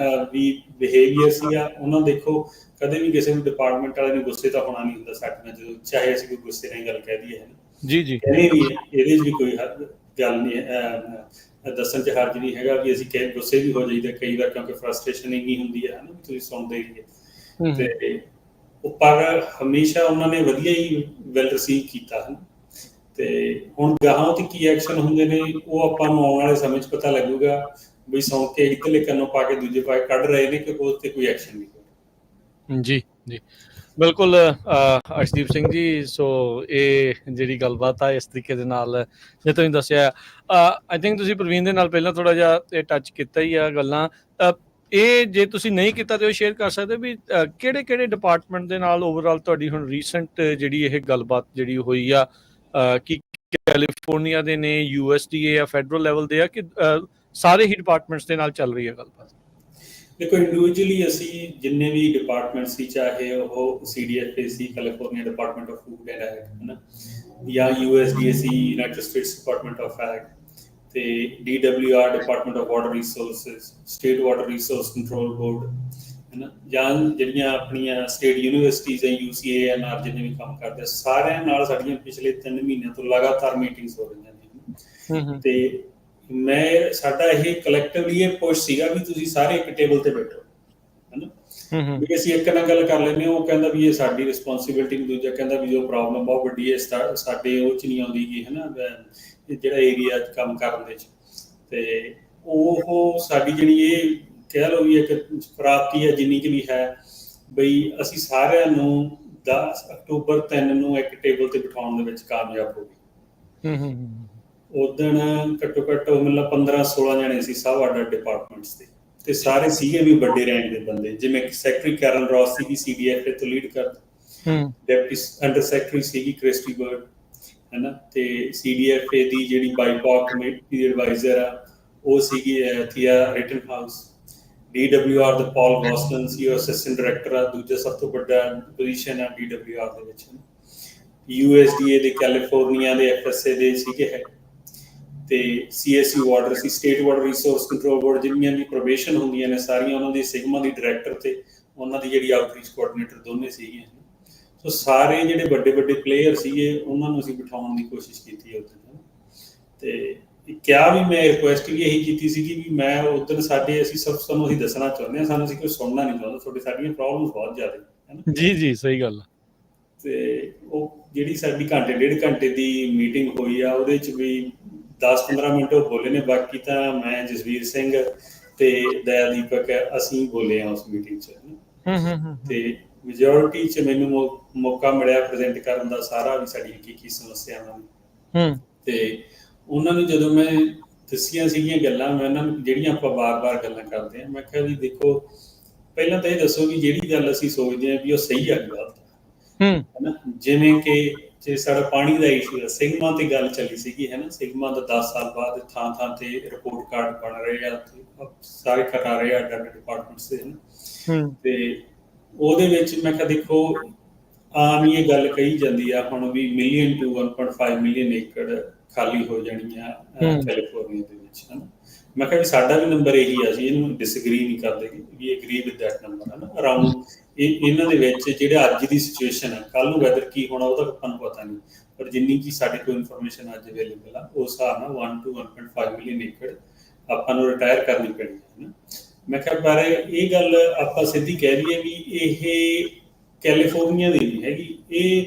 ਵੀ ਬਿਹੇਵੀਅਰ ਸੀਗਾ। ਉਹਨਾਂ ਦੇਖੋ ਕਦੇ ਵੀ ਕਿਸੇ ਨੂੰ ਡਿਪਾਰਟਮੈਂਟ ਵਾਲੇ ਨੂੰ ਗੁੱਸੇ ਤਾਂ ਹੋਣਾ ਨਹੀਂ ਹੁੰਦਾ ਸਾਡੇ ਨਾਲ, ਜਦੋਂ ਚਾਹੇ ਅਸੀਂ ਕੋਈ ਗੁੱਸੇ ਨਾਲ ਗੱਲ ਕਹਿ ਦਈਏ, ਹੈ ਨਾ। ਜੀ ਜੀ ਕਹਿੰਦੇ ਵੀ ਹੈ, ਇਹਦੇ 'ਚ ਵੀ ਕੋਈ ਗੱਲ ਨਹੀਂ ਦੱਸਣ 'ਚ ਹਰਜ ਨਹੀਂ ਹੈਗਾ ਵੀ ਅਸੀਂ ਕਈ ਗੁੱਸੇ ਵੀ ਹੋ ਜਾਈਦਾ ਕਈ ਵਾਰ, ਕਿਉਂਕਿ ਫਰਸਟ੍ਰੇਸ਼ਨ ਇੰਨੀ ਹੁੰਦੀ ਹੈ ਨਾ, ਤੁਸੀਂ ਸੁਣਦੇ ਹੀ ਤੇ ਪਰ ਹਮੇਸ਼ਾ ਉਹਨਾਂ ਨੇ ਵਧੀਆ ਹੀ ਵੈਲ ਰਿਸੀਵ ਕੀਤਾ ਹੈ। ਤੇ ਹੁਣ ਗਾਹਾਂ ਤੇ ਕੀ ਐਕਸ਼ਨ ਹੁੰਦੇ ਨੇ ਉਹ ਆਪਾਂ ਨੂੰ ਆਉਣ ਵਾਲੇ ਸਮੇਂ 'ਚ ਪਤਾ ਲੱਗੂਗਾ ਵੀ ਸੁਣ ਕੇ ਇੱਧਰਲੇ ਕੰਨੋਂ ਪਾ ਕੇ ਦੂਜੇ ਪਾਸੇ ਕੱਢ ਰਹੇ ਨੇ ਕਿ ਉਸ ਤੇ ਕੋਈ ਐਕਸ਼ਨ ਨਹੀਂ ਹੋ। ਜੀ ਜੀ ਬਿਲਕੁਲ ਅਰਸ਼ਦੀਪ ਸਿੰਘ ਜੀ, ਸੋ ਇਹ ਜਿਹੜੀ ਗੱਲਬਾਤ ਆ ਇਸ ਤਰੀਕੇ ਦੇ ਨਾਲ ਜੇ ਤੁਸੀਂ ਦੱਸਿਆ, ਆਈ ਥਿੰਕ ਤੁਸੀਂ ਪ੍ਰਵੀਨ ਦੇ ਨਾਲ ਪਹਿਲਾਂ ਥੋੜਾ ਜਿਹਾ ਇਹ ਟੱਚ ਕੀਤਾ ਹੀ ਆ ਗੱਲਾਂ। ਇਹ ਜੇ ਤੁਸੀਂ ਨਹੀਂ ਕੀਤਾ ਤੇ ਉਹ ਸ਼ੇਅਰ ਕਰ ਸਕਦੇ ਵੀ ਕਿਹੜੇ ਕਿਹੜੇ ਡਿਪਾਰਟਮੈਂਟ ਦੇ ਨਾਲ ਓਵਰਆਲ ਤੁਹਾਡੀ ਹੁਣ ਰੀਸੈਂਟ ਜਿਹੜੀ ਇਹ ਗੱਲਬਾਤ ਜਿਹੜੀ ਹੋਈ ਆ, ਕਿ ਕੈਲੀਫੋਰਨੀਆ ਦੇ ਨੇ, USDA ਆ, ਫੈਡਰਲ ਲੈਵਲ ਦੇ ਆ, ਕਿ ਸਾਰੇ ਹੀ ਡਿਪਾਰਟਮੈਂਟਸ ਦੇ ਨਾਲ ਚੱਲ ਰਹੀ ਹੈ ਗੱਲਬਾਤ? ਦੇਖੋ ਇੰਡੀਵਿਜੂਅਲੀ ਅਸੀਂ ਜਿੰਨੇ ਵੀ ਡਿਪਾਰਟਮੈਂਟ ਸੀ, ਚਾਹੇ ਉਹ CDFA C, California department of food and egg, ਹੈ ਨਾ, ਜਾਂ USDA C, United States department of egg, ਤੇ DWR department of water resources, state water resource control board, ਹੈ ਨਾ, ਜਾਂ ਜਿਹੜੀਆਂ ਆਪਣੀਆਂ ਸਟੇਟ ਯੂਨੀਵਰਸਿਟੀਜ਼ ਹੈ, UCANR, ਜਿੰਨੇ ਵੀ ਕੰਮ ਕਰਦੇ, ਸਾਰਿਆਂ ਨਾਲ ਸਾਡੀਆਂ ਪਿਛਲੇ 3 ਮਹੀਨਿਆਂ ਤੋਂ ਲਗਾਤਾਰ ਮੀਟਿੰਗਸ ਹੋ ਰਹੀਆਂ ਨੇ। ਤੇ ਸਾਡਾ ਇਹ ਕਲੈਕਟਿਵਲੀ ਇਹ ਪੁਸ਼ ਸੀਗਾ ਵੀ ਤੁਸੀਂ ਸਾਰੇ ਇੱਕ ਟੇਬਲ ਤੇ ਬੈਠੋ, ਹੈ ਨਾ, ਵੀ ਅਸੀਂ ਇੱਕ ਨਾਲ ਗੱਲ ਕਰ ਲੈਂਦੇ। ਉਹ ਕਹਿੰਦਾ ਵੀ ਇਹ ਸਾਡੀ ਰਿਸਪੌਂਸਿਬਿਲਿਟੀ ਨਹੀਂ, ਦੂਜਾ ਕਹਿੰਦਾ ਵੀ ਜੋ ਪ੍ਰੋਬਲਮ ਬਹੁਤ ਵੱਡੀ ਹੈ ਸਾਡੇ ਉਹ 'ਚ ਨਹੀਂ ਆਉਂਦੀ ਗੀ, ਹੈ ਨਾ, ਜਿਹੜਾ ਏਰੀਆ 'ਚ ਕੰਮ ਕਰਨ ਦੇ 'ਚ। ਤੇ ਉਹ ਸਾਡੀ ਜਿਹੜੀ ਇਹ ਕਹਿ ਲਓ ਵੀ ਇੱਕ ਪ੍ਰਾਪਤੀ ਹੈ ਜਿੰਨੀ ਕੁ ਵੀ ਹੈ, ਬਈ ਅਸੀਂ ਸਾਰਿਆਂ ਨੂੰ 10 ਅਕਤੂਬਰ 3 ਨੂੰ ਇੱਕ ਟੇਬਲ ਤੇ ਬਿਠਾਉਣ ਦੇ ਵਿੱਚ ਕਾਮਯਾਬ ਹੋ ਗਏ। ਉਦਣ ਘੱਟੋ ਘੱਟ ਮਤਲਬ 15-16 ਜਣੇ ਸੀ, ਸਭ ਅੱਡ ਡਿਪਾਰਟਮੈਂਟਸ ਦੇ, ਤੇ ਸਾਰੇ ਸੀਗੇ ਵੀ ਵੱਡੇ ਰੈਂਕ ਦੇ ਬੰਦੇ, ਜਿਵੇਂ ਸੈਕਟਰੀ ਕੈਰਨ ਰੌਸ ਸੀਗੀ CDFA ਤੋਂ ਲੀਡ ਕਰਦੀ, ਡਿਪਟੀ ਅੰਡਰ ਸੈਕਟਰੀ ਸੀਗੀ ਕ੍ਰਿਸਟੀ ਬਰਡ, ਹੈ ਨਾ, ਤੇ CDFA ਦੀ ਜਿਹੜੀ ਬਾਈਪਾਕ ਕਮੇਟੀ ਦੀ ਐਡਵਾਈਜ਼ਰ ਆ ਉਹ ਸੀਗੀ ਥੀਆ ਰਿਟਨਹਾਊਸ। DWR ਦਾ ਪੌਲ ਗੌਸਲਨ ਸੀ, ਉਹ ਅਸਿਸਟੈਂਟ ਡਾਇਰੈਕਟਰ ਆ, ਦੂਜਾ ਸਭ ਤੋਂ ਵੱਡਾ ਪੋਜੀਸ਼ਨ ਆ DWR ਦੇ ਵਿੱਚ। USDA ਦੇ ਕੈਲੀਫੋਰਨੀਆ ਦੇ FSA ਦੇ ਸੀਗੇ ਹੈ, ਤੇ CSU ਵਾਟਰ ਸੀ, state water resource control board, ਜਿੰਨੀਆਂ ਵੀ ਪ੍ਰੋਬੇਸ਼ਨ ਹੁੰਦੀਆਂ ਨੇ ਸਾਰੀਆਂ ਉਹਨਾਂ ਦੀ, ਸਿਗਮਾ ਦੀ ਡਾਇਰੈਕਟਰ ਤੇ ਉਹਨਾਂ ਦੀ ਜਿਹੜੀ ਆਊਟਰੀਚ ਕੋਆਰਡੀਨੇਟਰ ਦੋਨੇ ਸੀਗੀਆਂ। ਸੋ ਸਾਰੇ ਜਿਹੜੇ ਵੱਡੇ ਵੱਡੇ ਪਲੇਅਰ ਸੀਗੇ ਉਹਨਾਂ ਨੂੰ ਅਸੀਂ ਬਿਠਾਉਣ ਦੀ ਕੋਸ਼ਿਸ਼ ਕੀਤੀ ਉੱਥੇ। ਤੇ ਕਿਹਾ ਵੀ ਮੈਂ ਰਿਕੁਐਸਟ ਵੀ ਇਹੀ ਕੀਤੀ ਸੀਗੀ ਵੀ ਮੈਂ ਉੱਧਰ ਸਾਡੇ ਅਸੀਂ ਸਾਨੂੰ ਅਸੀਂ ਦੱਸਣਾ ਚਾਹੁੰਦੇ ਹਾਂ, ਸਾਨੂੰ ਅਸੀਂ ਕੋਈ ਸੁਣਨਾ ਨਹੀਂ ਚਾਹੁੰਦਾ, ਸਾਡੀਆਂ ਪ੍ਰੋਬਲਮਸ ਬਹੁਤ ਜ਼ਿਆਦਾ, ਹੈ ਨਾ। ਜੀ ਸਹੀ ਗੱਲ। ਤੇ ਉਹ ਜਿਹੜੀ ਸਾਡੀ ਘੰਟੇ 1.5 ਘੰਟੇ ਦੀ ਮੀਟਿੰਗ ਹੋਈ ਆ, ਉਹਦੇ 'ਚ ਵੀ 10-15 ਮਿੰਟ ਉਹ ਬੋਲੇ ਨੇ, ਬਾਕੀ ਤਾਂ ਮੈਂ, ਜਸਵੀਰ ਸਿੰਘ ਤੇ ਦਇਆ ਦੀਪਕ ਅਸੀਂ ਬੋਲੇ ਆ ਉਸ ਮੀਟਿੰਗ 'ਚ। ਤੇ ਮੈਜੋਰਿਟੀ 'ਚ ਮੈਨੂੰ ਮੌਕਾ ਮਿਲਿਆ ਪ੍ਰੈਜ਼ੈਂਟ ਕਰਨ ਦਾ ਸਾਰਾ, ਵੀ ਸਾਡੀਆਂ ਕੀ ਸਮੱਸਿਆਵਾਂ ਨੇ। ਤੇ ਉਹਨਾਂ ਨੂੰ ਜਦੋਂ ਮੈਂ ਦੱਸੀਆਂ ਸੀਗੀਆਂ ਗੱਲਾਂ, ਮੈਂ ਉਹਨਾਂ ਨੂੰ ਜਿਹੜੀਆਂ ਆਪਾਂ ਵਾਰ-ਵਾਰ ਗੱਲਾਂ ਕਰਦੇ ਹਾਂ, ਮੈਂ ਕਿਹਾ ਵੀ ਦੇਖੋ ਪਹਿਲਾਂ ਤਾਂ ਇਹ ਦੱਸੋ ਵੀ ਜਿਹੜੀ ਗੱਲ ਅਸੀਂ ਸੋਚਦੇ ਹਾਂ ਵੀ ਉਹ ਸਹੀ ਆ ਗਲਤ, ਹੈ ਨਾ। ਜਿਵੇਂ ਕਿ ਜੇ ਸਾਡਾ ਪਾਣੀ ਦਾ ਇਸ਼ੂ ਹੈ, ਸਿਗਮਾ ਤੇ ਗੱਲ ਚੱਲੀ ਸੀਗੀ, ਹੈ ਨਾ, ਸਿਗਮਾ ਦਾ 10 ਸਾਲ ਬਾਅਦ ਥਾਂ ਤੇ ਰਿਪੋਰਟ ਕਾਰਡ ਬਣ ਰਹੇ ਆ, ਸਾਰੇ ਕਰਾ ਰਹੇ ਆ ਅੱਡ ਡਿਪਾਰਟਮੈਂਟਸ ਦੇ, ਹੈ ਨਾ। ਤੇ ਉਹਦੇ ਵਿੱਚ ਮੈਂ ਕਿਹਾ ਦੇਖੋ ਆਮ ਹੀ ਇਹ ਗੱਲ ਕਹੀ ਜਾਂਦੀ ਆ ਹੁਣ ਵੀ 1 ਮਿਲੀਅਨ to 1.5 ਮਿਲੀਅਨ ਏਕੜ ਖਾਲੀ ਹੋ ਜਾਣੀਆਂ ਕੈਲੀਫੋਰਨੀਆ ਦੇ ਵਿੱਚ, ਹੈ ਨਾ। ਮੈਂ ਕਿਹਾ ਵੀ ਸਾਡਾ ਵੀ ਨੰਬਰ ਇਹੀ ਆ, ਅਸੀਂ ਇਹਨੂੰ ਡਿਸਐਗਰੀ ਨਹੀਂ ਕਰਦੇ, ਵੀ ਐਗਰੀ ਵਿਦ ਦੈਟ ਨੰਬਰ, ਹੈ ਨਾ। ਅਰਾਊਂਡ ਇਹਨਾਂ ਦੇ ਵਿੱਚ ਜਿਹੜਾ ਅੱਜ ਦੀ ਸਿਚੁਏਸ਼ਨ ਹੈ, ਕੱਲ੍ਹ ਨੂੰ ਵੈਦਰ ਕੀ ਹੋਣਾ ਉਹਦਾ ਆਪਾਂ ਨੂੰ ਪਤਾ ਨਹੀਂ, ਪਰ ਜਿੰਨੀ ਕਿ ਸਾਡੇ ਕੋਲ ਇਨਫੋਰਮੇਸ਼ਨ ਅੱਜ ਅਵੇਲੇਬਲ ਆ ਉਸ ਹਿਸਾਬ ਨਾਲ 1 to 1.5 ਮਿਲੀਅਨ ਏਕੜ ਆਪਾਂ ਨੂੰ ਰਿਟਾਇਰ ਕਰਨੀ ਪੈਣੀ ਹੈ ਨਾ। ਮੈਂ ਕਿਹਾ ਪਰ ਇਹ ਗੱਲ ਆਪਾਂ ਸਿੱਧੀ ਕਹਿ ਦਈਏ ਵੀ ਇਹ ਕੈਲੀਫੋਰਨੀਆ ਦੀ ਨਹੀਂ ਹੈਗੀ, ਇਹ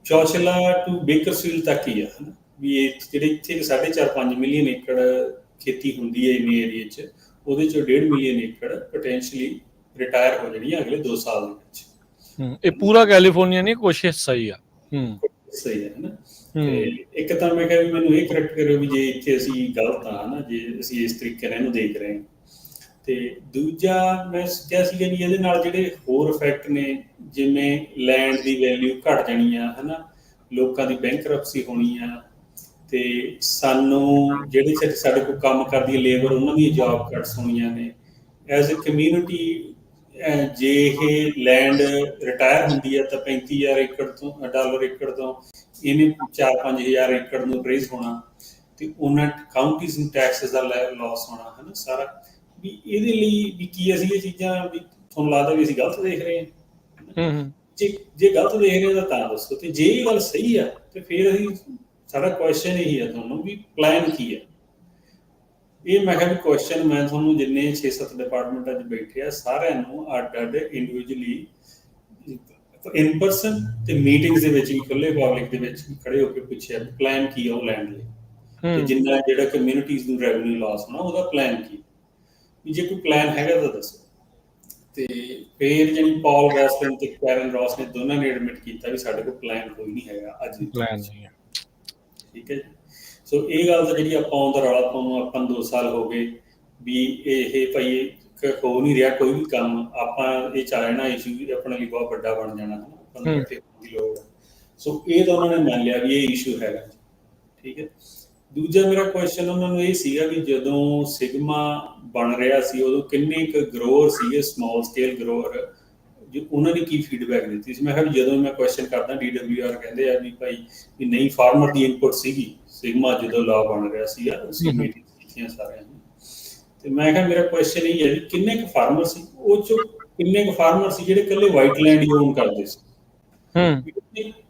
ਚੌਸ਼ਲਾ ਟੂ ਬੇਕਰਸਫੀਲਡ ਤੱਕ ਹੀ ਆ, ਹੈ ਨਾ। ਵੀ ਇਹ ਜਿਹੜੇ ਇੱਥੇ 4.5 ਮਿਲੀਅਨ ਏਕੜ ਖੇਤੀ ਹੁੰਦੀ ਹੈ ਇੰਨੇ ਏਰੀਏ 'ਚ, ਉਹਦੇ 'ਚੋਂ 1.5 ਮਿਲੀਅਨ ਏਕੜ ਪੋਟੈਂਸ਼ੀਅਲੀ ਰਿਟਾਇਰ ਹੋ ਜਾਣੀ ਅਗਲੇ 2 ਸਾਲ ਦੇ ਵਿੱਚ। ਇਹ ਪੂਰਾ ਕੈਲੀਫੋਰਨੀਆ ਨਹੀਂ, ਕੁਛ ਹਿੱਸਾ ਹੀ ਆ। ਸਹੀ ਹੈ ਨਾ। ਤੇ ਇੱਕ ਤਾਂ ਮੈਂ ਕਿਹਾ ਵੀ ਮੈਨੂੰ ਇਹ ਕਰੈਕਟ ਕਰਿਓ ਵੀ ਜੇ ਇੱਥੇ ਅਸੀਂ ਗਲਤ ਆ ਨਾ, ਜੇ ਅਸੀਂ ਇਸ ਤਰੀਕੇ ਨਾਲ ਇਹਨੂੰ ਦੇਖ ਰਹੇ ਹਾਂ। ਤੇ ਦੂਜਾ ਮੈਂ ਕਿਹਾ ਸੀਗਾ ਵੀ ਇਹਦੇ ਨਾਲ ਜਿਹੜੇ ਹੋਰ ਇਫੈਕਟ ਨੇ, ਜਿਵੇਂ ਲੈਂਡ ਦੀ ਵੈਲਿਊ ਘਟ ਜਾਣੀ ਆ, ਹੈ ਨਾ, ਲੋਕਾਂ ਦੀ ਬੈਂਕਰਪਸੀ ਹੋਣੀ ਆ, ਤੇ ਸਾਨੂੰ ਜਿਹੜੇ ਸਾਡੇ ਕੋਲ ਕੰਮ ਕਰਦੀ ਲੇਬਰ ਉਹਨਾਂ ਦੀਆਂ ਜੌਬ ਕੱਟਸ ਹੋਣੀਆਂ ਨੇ ਐਜ਼ ਅ ਕਮਿਊਨਿਟੀ। ਜੇ ਇਹ ਲੈਂਡ ਰਿਟਾਇਰ ਹੁੰਦੀ ਹੈ ਤਾਂ 35,000 ਏਕੜ ਤੋਂ ਡਾਲਰ ਏਕੜ ਤੋਂ ਇਹਨੇ 4-5 ਹਜ਼ਾਰ ਏਕੜ ਨੂੰ ਅਪਰੇਜ਼ ਹੋਣਾ ਤੇ ਉਹਨਾਂ ਕਾਊਂਟੀਜ਼ ਨੂੰ ਟੈਕਸਿਸ ਦਾ ਲਾਸ ਹੋਣਾ ਹੈ ਨਾ ਸਾਰਾ। ਵੀ ਇਹਦੇ ਲਈ ਵੀ ਕੀ ਅਸੀਂ ਇਹ ਚੀਜ਼ਾਂ ਵੀ ਤੁਹਾਨੂੰ ਲੱਗਦਾ ਵੀ ਅਸੀਂ ਗਲਤ ਦੇਖ ਰਹੇ ਹਾਂ? ਜੇ ਗਲਤ ਦੇਖ ਰਹੇ ਹਾਂ ਤਾਂ ਦੱਸੋ, ਤੇ ਜੇ ਇਹ ਗੱਲ ਸਹੀ ਆ ਤੇ ਫਿਰ ਅਸੀਂ ਸਾਡਾ ਕੁਐਸਚਨ ਇਹੀ ਆ ਤੁਹਾਨੂੰ ਵੀ ਪਲਾਨ ਕੀ ਹੈ। ਇਹ ਮੈਂ ਕਿਹਾ ਵੀ ਕੁਐਸਚਨ ਮੈਂ ਤੁਹਾਨੂੰ ਜਿੰਨੇ 6-7 ਡਿਪਾਰਟਮੈਂਟ ਅੱਜ ਬੈਠੇ ਆ ਸਾਰਿਆਂ ਨੂੰ ਅੱਡ ਇੰਡੀਵਿਜੂਅਲੀ ਇਨ ਪਰਸਨ ਤੇ ਮੀਟਿੰਗਸ ਦੇ ਵਿੱਚ ਵੀ ਖੁੱਲੇ ਪਬਲਿਕ ਦੇ ਵਿੱਚ ਖੜੇ ਹੋ ਕੇ ਪੁੱਛਿਆ ਪਲਾਨ ਕੀ ਆ ਉਹ ਲੈਣ ਲਈ, ਤੇ ਜਿੰਨਾ ਜਿਹੜਾ ਕਮਿਊਨਿਟੀਜ਼ ਨੂੰ ਰੈਵਨਿਊ ਲਾਸ ਹੋਣਾ ਉਹਦਾ ਪਲਾਨ ਕੀ, ਵੀ ਜੇ ਕੋਈ ਪਲਾਨ ਹੈਗਾ ਤਾਂ ਦੱਸੋ। ਤੇ ਫਿਰ ਜਿਹੜੀ ਪੌਲ ਰੌਸਲਿਨ ਤੇ ਕੈਰਨ ਰੌਸ ਨੇ ਦੋਨਾਂ ਨੇ ਐਡਮਿਟ ਕੀਤਾ ਵੀ ਸਾਡੇ ਕੋਲ ਪਲਾਨ ਕੋਈ ਨਹੀਂ ਹੈਗਾ ਅੱਜ ਪਲਾਨ ਨਹੀਂ ਹੈ। ਠੀਕ ਹੈ ਜੀ। ਸੋ ਇਹ ਗੱਲ ਤਾਂ ਜਿਹੜੀ ਆਪਾਂ ਆਉਣ ਦਾ ਰੌਲਾ ਪਾਉਣ ਨੂੰ ਆਪਾਂ 2 ਸਾਲ ਹੋ ਗਏ ਵੀ ਇਹ ਭਾਈ ਹੋ ਨਹੀਂ ਰਿਹਾ ਕੋਈ ਵੀ ਕੰਮ, ਆਪਾਂ ਇਹ ਚਾਹਣਾ ਇਸ਼ੂ ਆਪਣੇ ਲਈ ਬਹੁਤ ਵੱਡਾ ਬਣ ਜਾਣਾ ਹੈ, ਆਪਾਂ ਨੂੰ ਇਕੱਠੇ ਹੋਣ ਦੀ ਲੋੜ ਹੈ। ਸੋ ਇਹ ਤਾਂ ਉਹਨਾਂ ਨੇ ਮੰਨ ਲਿਆ ਵੀ ਇਹ ਇਸ਼ੂ ਹੈਗਾ। ਠੀਕ ਹੈ। ਦੂਜਾ ਮੇਰਾ ਕੁਐਸਚਨ ਉਹਨਾਂ ਨੂੰ ਇਹ ਸੀਗਾ ਵੀ ਜਦੋਂ ਸਿਗਮਾ ਬਣ ਰਿਹਾ ਸੀ ਉਦੋਂ ਕਿੰਨੇ ਕੁ ਗਰੋਅਰ ਸੀਗੇ ਸਮਾਲ ਸਕੇਲ ਗਰੋਅਰ, ਉਹਨਾਂ ਨੇ ਕੀ ਫੀਡਬੈਕ ਦਿੱਤੀ ਸੀ? ਮੈਂ ਕਿਹਾ ਵੀ ਜਦੋਂ ਮੈਂ ਕੁਐਸਚਨ ਕਰਦਾ DWR ਕਹਿੰਦੇ ਆ ਵੀ ਭਾਈ ਵੀ ਨਹੀਂ ਫਾਰਮਰ ਦੀ ਇਨਪੁਟ ਸੀਗੀ ਸਿਗਮਾ ਜਦੋਂ ਲਾ ਬਣ ਰਿਹਾ ਸੀਗਾ ਉਸ ਮੀਟਿੰਗ ਕੀਤੀਆਂ ਸਾਰਿਆਂ ਨੇ। ਤੇ ਮੈਂ ਕਿਹਾ ਮੇਰਾ ਕੁਐਸਚਨ ਇਹ ਹੈ ਵੀ ਕਿੰਨੇ ਕੁ ਫਾਰਮਰ ਸੀ ਉਹ ਚੋਂ, ਕਿੰਨੇ ਕੁ ਫਾਰਮਰ ਸੀ ਜਿਹੜੇ ਇਕੱਲੇ ਵਾਈਟ ਲੈਂਡ ਹੀ ਓਨ ਕਰਦੇ ਸੀ?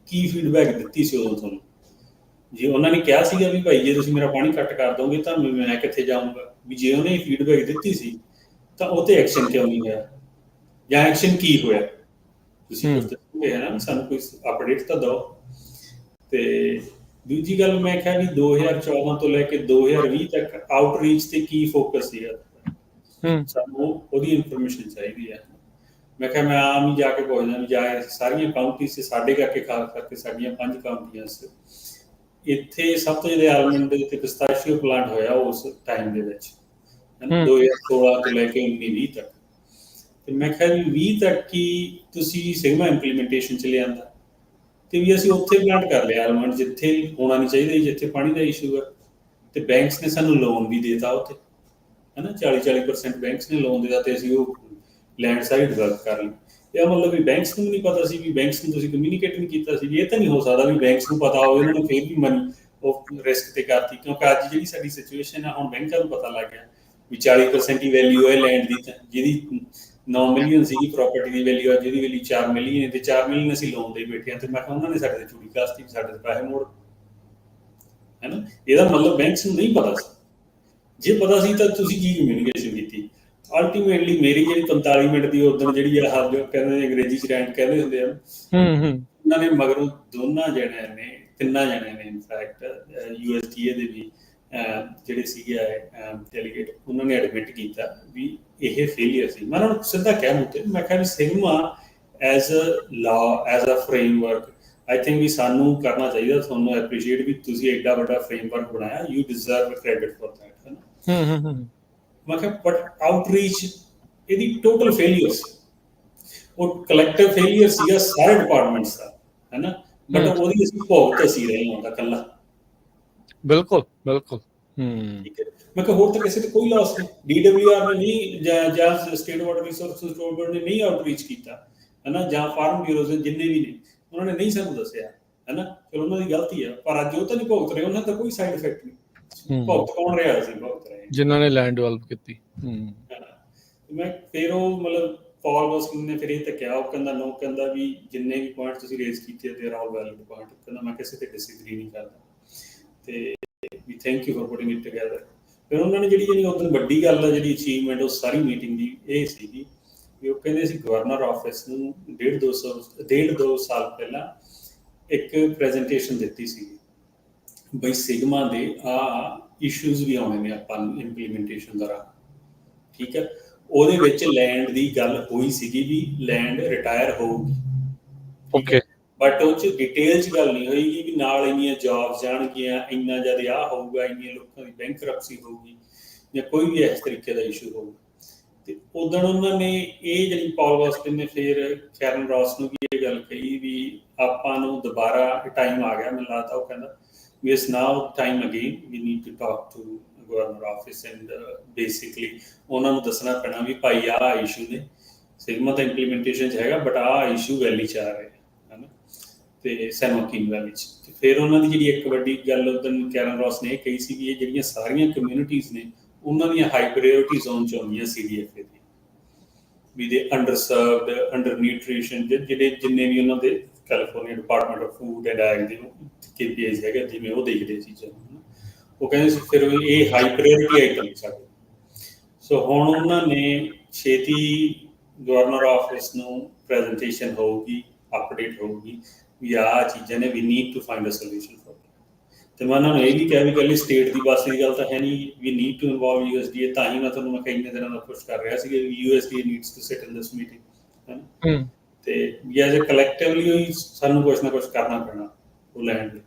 ਕੀ ਫੀਡਬੈਕ ਦਿੱਤੀ ਸੀ ਉਦੋਂ ਤੁਹਾਨੂੰ? ਜੇ ਉਹਨਾਂ ਨੇ ਕਿਹਾ ਸੀਗਾ ਵੀ ਭਾਈ ਜੇ ਤੁਸੀਂ ਮੇਰਾ ਪਾਣੀ ਕੱਟ ਕਰ ਦੋਗੇ ਤਾਂ ਮੈਂ ਕਿੱਥੇ ਜਾਊਂਗਾ, ਵੀ ਜੇ ਉਹਨੇ ਫੀਡਬੈਕ ਦਿੱਤੀ ਸੀ ਤਾਂ ਉਹ ਤੇ ਐਕਸ਼ਨ ਕਿਉਂ ਨਹੀਂ ਹੋਇਆ, ਜਾਂ ਐਕਸ਼ਨ ਕੀ ਹੋਇਆ ਤੁਸੀਂ ਦੱਸੋਗੇ ਨਾ, ਸਾਨੂੰ ਕੋਈ ਅਪਡੇਟ ਤਾਂ ਦਿਓ। ਤੇ ਦੂਜੀ ਗੱਲ ਮੈਂ ਕਿਹਾ ਵੀ 2014 ਤੋਂ ਲੈ ਕੇ 2020 ਤੱਕ ਆਊਟਰੀਚ ਤੇ ਕੀ ਫੋਕਸ ਸੀਗਾ, ਸਾਨੂੰ ਉਹਦੀ ਇਨਫੋਰਮੇਸ਼ਨ ਚਾਹੀਦੀ ਹੈ। ਮੈਂ ਕਿਹਾ ਮੈਂ ਆਮ ਹੀ ਜਾ ਕੇ ਪੁੱਛਦਾ ਵੀ ਜਾ ਸਾਰੀਆਂ ਕਾਊਂਟੀਜ਼ ਤੇ ਸਾਡੇ ਕਰਕੇ ਖਾਸ ਕਰਕੇ ਸਾਡੀਆਂ 5 ਕਾਊਂਟੀਆਂ ਇੱਥੇ ਸਭ ਤੋਂ ਜ਼ਿਆਦਾ ਆਲਮੰਡ ਦੇ ਉੱਤੇ ਪਿਸਤਾਸ਼ੀਓ ਪਲਾਂਟ ਹੋਇਆ ਉਸ ਟਾਈਮ ਦੇ ਵਿੱਚ 2016 ਤੋਂ ਲੈ ਕੇ 19-20 ਤੱਕ। ਤੇ ਮੈਂ ਕਿਹਾ ਵੀ 20 ਤੱਕ ਹੀ ਤੁਸੀਂ ਸਿਗਮਾ ਇੰਪਲੀਮੈਂਟੇਸ਼ਨ ਚ ਲਿਆਂਦਾ ਤੇ ਵੀ ਅਸੀਂ ਉੱਥੇ ਪਲਾਂਟ ਕਰ ਲਿਆ ਆਲਮੰਡ ਜਿੱਥੇ ਹੋਣਾ ਨਹੀਂ ਚਾਹੀਦਾ, ਜਿੱਥੇ ਪਾਣੀ ਦਾ ਇਸ਼ੂ ਹੈ। ਤੇ ਬੈਂਕਸ ਨੇ ਸਾਨੂੰ ਲੋਨ ਵੀ ਦੇਤਾ ਉੱਥੇ ਹੈ ਨਾ, 40% ਬੈਂਕਸ ਨੇ ਲੋਨ ਦਿੱਤਾ ਤੇ ਅਸੀਂ ਉਹ ਲੈਂਡ ਸਾਰੀ ਡਿਵੈਲਪ ਕਰ ਲਈ। ਇਹ ਮਤਲਬ ਵੀ ਬੈਂਕਸ ਨੂੰ ਨਹੀਂ ਪਤਾ ਸੀ, ਵੀ ਬੈਂਕਸ ਨੂੰ ਤੁਸੀਂ ਕਮਿਊਨੀਕੇਟ ਨਹੀਂ ਕੀਤਾ ਸੀ? ਇਹ ਤਾਂ ਨਹੀਂ ਹੋ ਸਕਦਾ ਵੀ ਬੈਂਕਸ ਨੂੰ ਪਤਾ ਹੋਵੇ ਉਹਨਾਂ ਨੇ ਫਿਰ ਵੀ ਮਨੀ ਉਹ ਰਿਸਕ ਤੇ ਕਰਤੀ, ਕਿਉਂਕਿ ਅੱਜ ਜਿਹੜੀ ਸਾਡੀ ਸਿਚੁਏਸ਼ਨ ਆ ਹੁਣ ਬੈਂਕਾਂ ਨੂੰ ਪਤਾ ਲੱਗ ਗਿਆ ਵੀ 40% ਹੀ ਵੈਲਿਊ ਹੈ ਲੈਂਡ ਦੀ, ਤਾਂ ਜਿਹਦੀ 9 ਮਿਲੀਅਨ ਸੀਗੀ ਪ੍ਰਾਪਰਟੀ ਦੀ ਵੈਲਿਊ, ਅੱਜ ਜਿਹਦੀ ਵੈਲਿਊ 4 ਮਿਲੀਅਨ ਤੇ 4 ਮਿਲੀਅਨ ਅਸੀਂ ਲੋਨ ਦੇ ਬੈਠੇ ਹਾਂ। ਤੇ ਮੈਂ ਕਿਹਾ ਉਹਨਾਂ ਨੇ ਸਾਡੇ ਤੇ ਚੂੜੀ ਕਾਸਤੀ, ਸਾਡੇ ਤੇ ਪੈਸੇ ਮੋੜ ਹੈ ਨਾ। ਇਹਦਾ ਮਤਲਬ ਬੈਂਕਸ ਨੂੰ ਨਹੀਂ ਪਤਾ ਸੀ। ਜੇ ਪਤਾ ਸੀ ਤਾਂ ਤੁਸੀਂ ਕੀ ਕਮਿਊਨੀਕੇਸ਼ਨ ਕੀਤੀ? ਅਲਟੀਮੇਟਲੀ ਮੇਰੀ ਜਿਹੜੀ 45 ਮਿੰਟ ਦੀ ਉਦੋਂ ਜਿਹੜੀ ਆ ਜੋ ਕਹਿੰਦੇ ਅੰਗਰੇਜ਼ੀ ਚ ਰੈਂਟ ਕਹਿੰਦੇ ਹੁੰਦੇ ਆ, ਉਹਨਾਂ ਨੇ ਮਗਰੋਂ ਦੋਨਾਂ ਜਣਿਆਂ ਨੇ, 3 ਜਣਿਆਂ ਨੇ ਇਨਫੈਕਟ USDA ਦੇ ਵੀ ਜਿਹੜੇ ਸੀਗੇ ਡੈਲੀਗੇਟ, ਉਹਨਾਂ ਨੇ ਐਡਮਿਟ ਕੀਤਾ ਵੀ ਇਹ ਫੇਲੀਅਰ ਸੀ। ਮੈਂ ਉਹਨਾਂ ਨੂੰ ਸਿੱਧਾ ਕਹਿ ਮੁੱਤੇ, ਮੈਂ ਕਿਹਾ ਵੀ sigma as a law as a framework I think we ਸਾਨੂੰ ਕਰਨਾ ਚਾਹੀਦਾ, ਤੁਹਾਨੂੰ ਐਪਰੀਸ਼ੀਏਟ ਵੀ ਤੁਸੀਂ ਐਡਾ ਵੱਡਾ ਫਰੇਮਵਰਕ ਬਣਾਇਆ, you deserve credit for that ਹੈ ਨਾ। ਮੈਂ ਕਿਹਾ ਬਟ ਆਊਟਰੀਚ ਇਹਦੀ ਟੋਟਲ ਫੇਲੀਅਰ ਸੀ, ਉਹ ਕਲੈਕਟਿਵ ਫੇਲੀਅਰ ਸੀਗਾ ਸਾਰੇ ਡਿਪਾਰਟਮੈਂਟਸ ਦਾ ਹੈ ਨਾ, ਬਟ ਉਹਦੀ ਅਸੀਂ ਭੁਗਤ ਅਸੀਂ ਰਹੇ ਹਾਂ ਉਹਦਾ ਇਕੱਲਾ। ਬਿਲਕੁਲ ਬਿਲਕੁਲ ਠੀਕ ਹੈ। ਮੈਂ ਕਿਹਾ ਹੋਰ ਤਾਂ ਕਿਸੇ ਤੇ ਕੋਈ ਲਾਸ ਨਹੀਂ, DWR ਨੇ ਨਹੀਂ ਜਾਂ ਸਟੇਟ ਵਾਟਰ ਰਿਸੋਰਸਿਸ ਬੋਰਡ ਨੇ ਨਹੀਂ ਆਊਟਰੀਚ ਕੀਤਾ ਹੈ ਨਾ, ਜਾਂ ਫਾਰਮ ਬਿਊਰੋਜ਼ ਜਿੰਨੇ ਵੀ ਨੇ ਉਹਨਾਂ ਨੇ ਨਹੀਂ ਸਾਨੂੰ ਦੱਸਿਆ ਹੈ ਨਾ। ਚਲੋ ਉਹਨਾਂ ਦੀ ਗਲਤੀ ਹੈ, ਪਰ ਅੱਜ ਉਹ ਤਾਂ ਨਹੀਂ ਭੁਗਤ ਰਹੇ, ਉਹਨਾਂ ਦਾ ਕੋਈ ਸਾਈਡ ਇਫੈਕਟ ਨਹੀਂ। ਭੁਗਤ ਕੌਣ ਰਿਹਾ ਸੀ? ਭੁਗਤ ਰਹੇ ਜਿਨ੍ਹਾਂ ਨੇ ਲੈਂਡ ਡਿਵੈਲਪ ਕੀਤੀ। ਮੈਂ ਫਿਰ ਉਹ ਮਤਲਬ ਪੌਲ ਰੌਸਲਿਨ ਨੇ ਫਿਰ ਇਹ ਤਾਂ ਕਿਹਾ, ਉਹ ਕਹਿੰਦਾ ਨੋ, ਕਹਿੰਦਾ ਵੀ ਜਿੰਨੇ ਵੀ ਪੁਆਇੰਟ ਤੁਸੀਂ ਰੇਜ਼ ਕੀਤੇ they are all valid point, ਕਹਿੰਦਾ ਮੈਂ ਕਿਸੇ ਤੇ ਡਿਸਐਗਰੀ ਨਹੀਂ ਕਰਦਾ ਤੇ ਵੀ thank you for putting it together. ਫਿਰ ਉਹਨਾਂ ਨੇ ਜਿਹੜੀ ਉਦੋਂ ਵੱਡੀ ਗੱਲ ਆ ਜਿਹੜੀ ਅਚੀਵਮੈਂਟ ਉਹ ਸਾਰੀ ਮੀਟਿੰਗ ਦੀ ਇਹ ਸੀਗੀ ਵੀ ਉਹ ਕਹਿੰਦੇ ਸੀ ਗਵਰਨਰ ਆਫਿਸ ਨੂੰ 1.5-2 ਸਾਲ ਪਹਿਲਾਂ ਇੱਕ ਪ੍ਰੈਜੈਂਟੇਸ਼ਨ ਦਿੱਤੀ ਸੀਗੀ ਬਈ ਸਿਗਮਾ ਦੇ ਇਸ਼ੂਜ਼ ਵੀ ਆਉਣੇ ਨੇ ਆਪਾਂ ਨੂੰ ਇੰਪਲੀਮੈਂਟੇਸ਼ਨ ਦੌਰਾਨ। ਠੀਕ ਹੈ। ਉਹਦੇ ਵਿੱਚ ਲੈਂਡ ਦੀ ਗੱਲ ਹੋਈ ਸੀਗੀ ਵੀ ਲੈਂਡ ਰਿਟਾਇਰ ਹੋਊਗੀ, ਓਕੇ, ਬਟ ਉਹ 'ਚ ਡਿਟੇਲ 'ਚ ਗੱਲ ਨਹੀਂ ਹੋਏਗੀ ਵੀ ਨਾਲ ਇੰਨੀਆਂ ਜੌਬਸ ਜਾਣਗੀਆਂ, ਇੰਨਾ ਜ਼ਿਆਦਾ ਆਹ ਹੋਊਗਾ, ਇੰਨੀਆਂ ਲੋਕਾਂ ਦੀ ਬੈਂਕਰਪਸੀ ਹੋਊਗੀ ਜਾਂ ਕੋਈ ਵੀ ਇਸ ਤਰੀਕੇ ਦਾ ਇਸ਼ੂ ਹੋਊਗਾ। ਤੇ ਉਦੋਂ ਉਹਨਾਂ ਨੇ ਇਹ ਜਿਹੜੀ ਪੌਲ ਰੌਸਲਿਨ ਨੇ ਫਿਰ ਕੈਰਨ ਰੌਸ ਨੂੰ ਵੀ ਇਹ ਇਹ ਗੱਲ ਕਹੀ ਵੀ ਆਪਾਂ ਨੂੰ ਦੁਬਾਰਾ ਟਾਈਮ ਆ ਗਿਆ, ਮੈਨੂੰ ਲੱਗਦਾ ਉਹ ਕਹਿੰਦਾ ਵੀ is now time again we need to talk to governor office and basically ਉਹਨਾਂ ਨੂੰ ਦੱਸਣਾ ਪੈਣਾ ਵੀ ਭਾਈ ਆਹ ਇਸ਼ੂ ਨੇ, ਸਿਗਮਾ ਤਾਂ ਇੰਪਲੀਮੈਂਟੇਸ਼ਨ 'ਚ ਹੈਗਾ ਬਟ ਆਹ ਇਸ਼ੂ ਵੈਲੀ 'ਚ ਆ ਰਿਹਾ ਹੈ ਨਾ, ਤੇ ਸੈਨ ਜੋਕੀਨ ਵੈਲੀ 'ਚ। ਤੇ ਫਿਰ ਉਹਨਾਂ ਦੀ ਜਿਹੜੀ ਇੱਕ ਵੱਡੀ ਗੱਲ ਉਦੋਂ ਕੈਰਨ ਰੌਸ ਨੇ ਇਹ ਕਹੀ ਸੀ ਵੀ ਇਹ ਜਿਹੜੀਆਂ ਸਾਰੀਆਂ ਕਮਿਊਨਿਟੀਜ਼ ਨੇ ਉਹਨਾਂ ਦੀਆਂ ਹਾਈ ਪ੍ਰਾਇਓਰਟੀ ਜ਼ੋਨ 'ਚ ਆਉਂਦੀਆਂ CDFA ਦੀ, ਵੀ ਦੇ ਅੰਡਰ ਸਰਵਡ, ਅੰਡਰ ਨਿਊਟ੍ਰੀਸ਼ਨ, ਜਿਹੜੇ ਜਿੰਨੇ ਵੀ ਉਹਨਾਂ ਦੇ California department of food and egg ਦੇ KPIs ਹੈਗੇ ਜਿਵੇਂ ਉਹ ਦੇਖਦੇ ਚੀਜ਼ਾਂ ਨੂੰ, ਉਹ ਕਹਿੰਦੇ ਸੀ ਫਿਰ ਇਹ ਹਾਈ ਪ੍ਰਾਇਓਰਟੀ ਆਈਟਮ ਸਾਡੇ। ਸੋ ਹੁਣ ਉਹਨਾਂ ਨੇ ਛੇਤੀ ਗਵਰਨਰ ਆਫਿਸ ਨੂੰ ਪ੍ਰੈਜੈਂਟੇਸ਼ਨ ਹੋਊਗੀ, ਅਪਡੇਟ ਹੋਊਗੀ ਵੀ ਆਹ ਚੀਜ਼ਾਂ ਨੇ, we need to find a solution for. ਤੇ ਮੈਂ ਉਹਨਾਂ ਨੂੰ ਇਹ ਵੀ ਕਿਹਾ ਵੀ ਇਕੱਲੀ ਸਟੇਟ ਦੀ ਬਸ ਦੀ ਗੱਲ ਤਾਂ ਹੈ ਨਹੀਂ, we need to involve USDA। ਤਾਂ ਹੀ ਮੈਂ ਤੁਹਾਨੂੰ ਮੈਂ ਕਈ ਦਿਨਾਂ ਦਾ ਪੁਸ਼ ਕਰ ਰਿਹਾ ਸੀ ਕਿ USDA needs to sit in this meeting, ਤੇ ਵੀ ਐਜ਼ ਅ ਕਲੈਕਟਿਵਲੀ ਸਾਨੂੰ ਕੁਛ ਨਾ ਕੁਛ ਕਰਨਾ ਪੈਣਾ ਉਹ ਲੈਣ ਲਈ,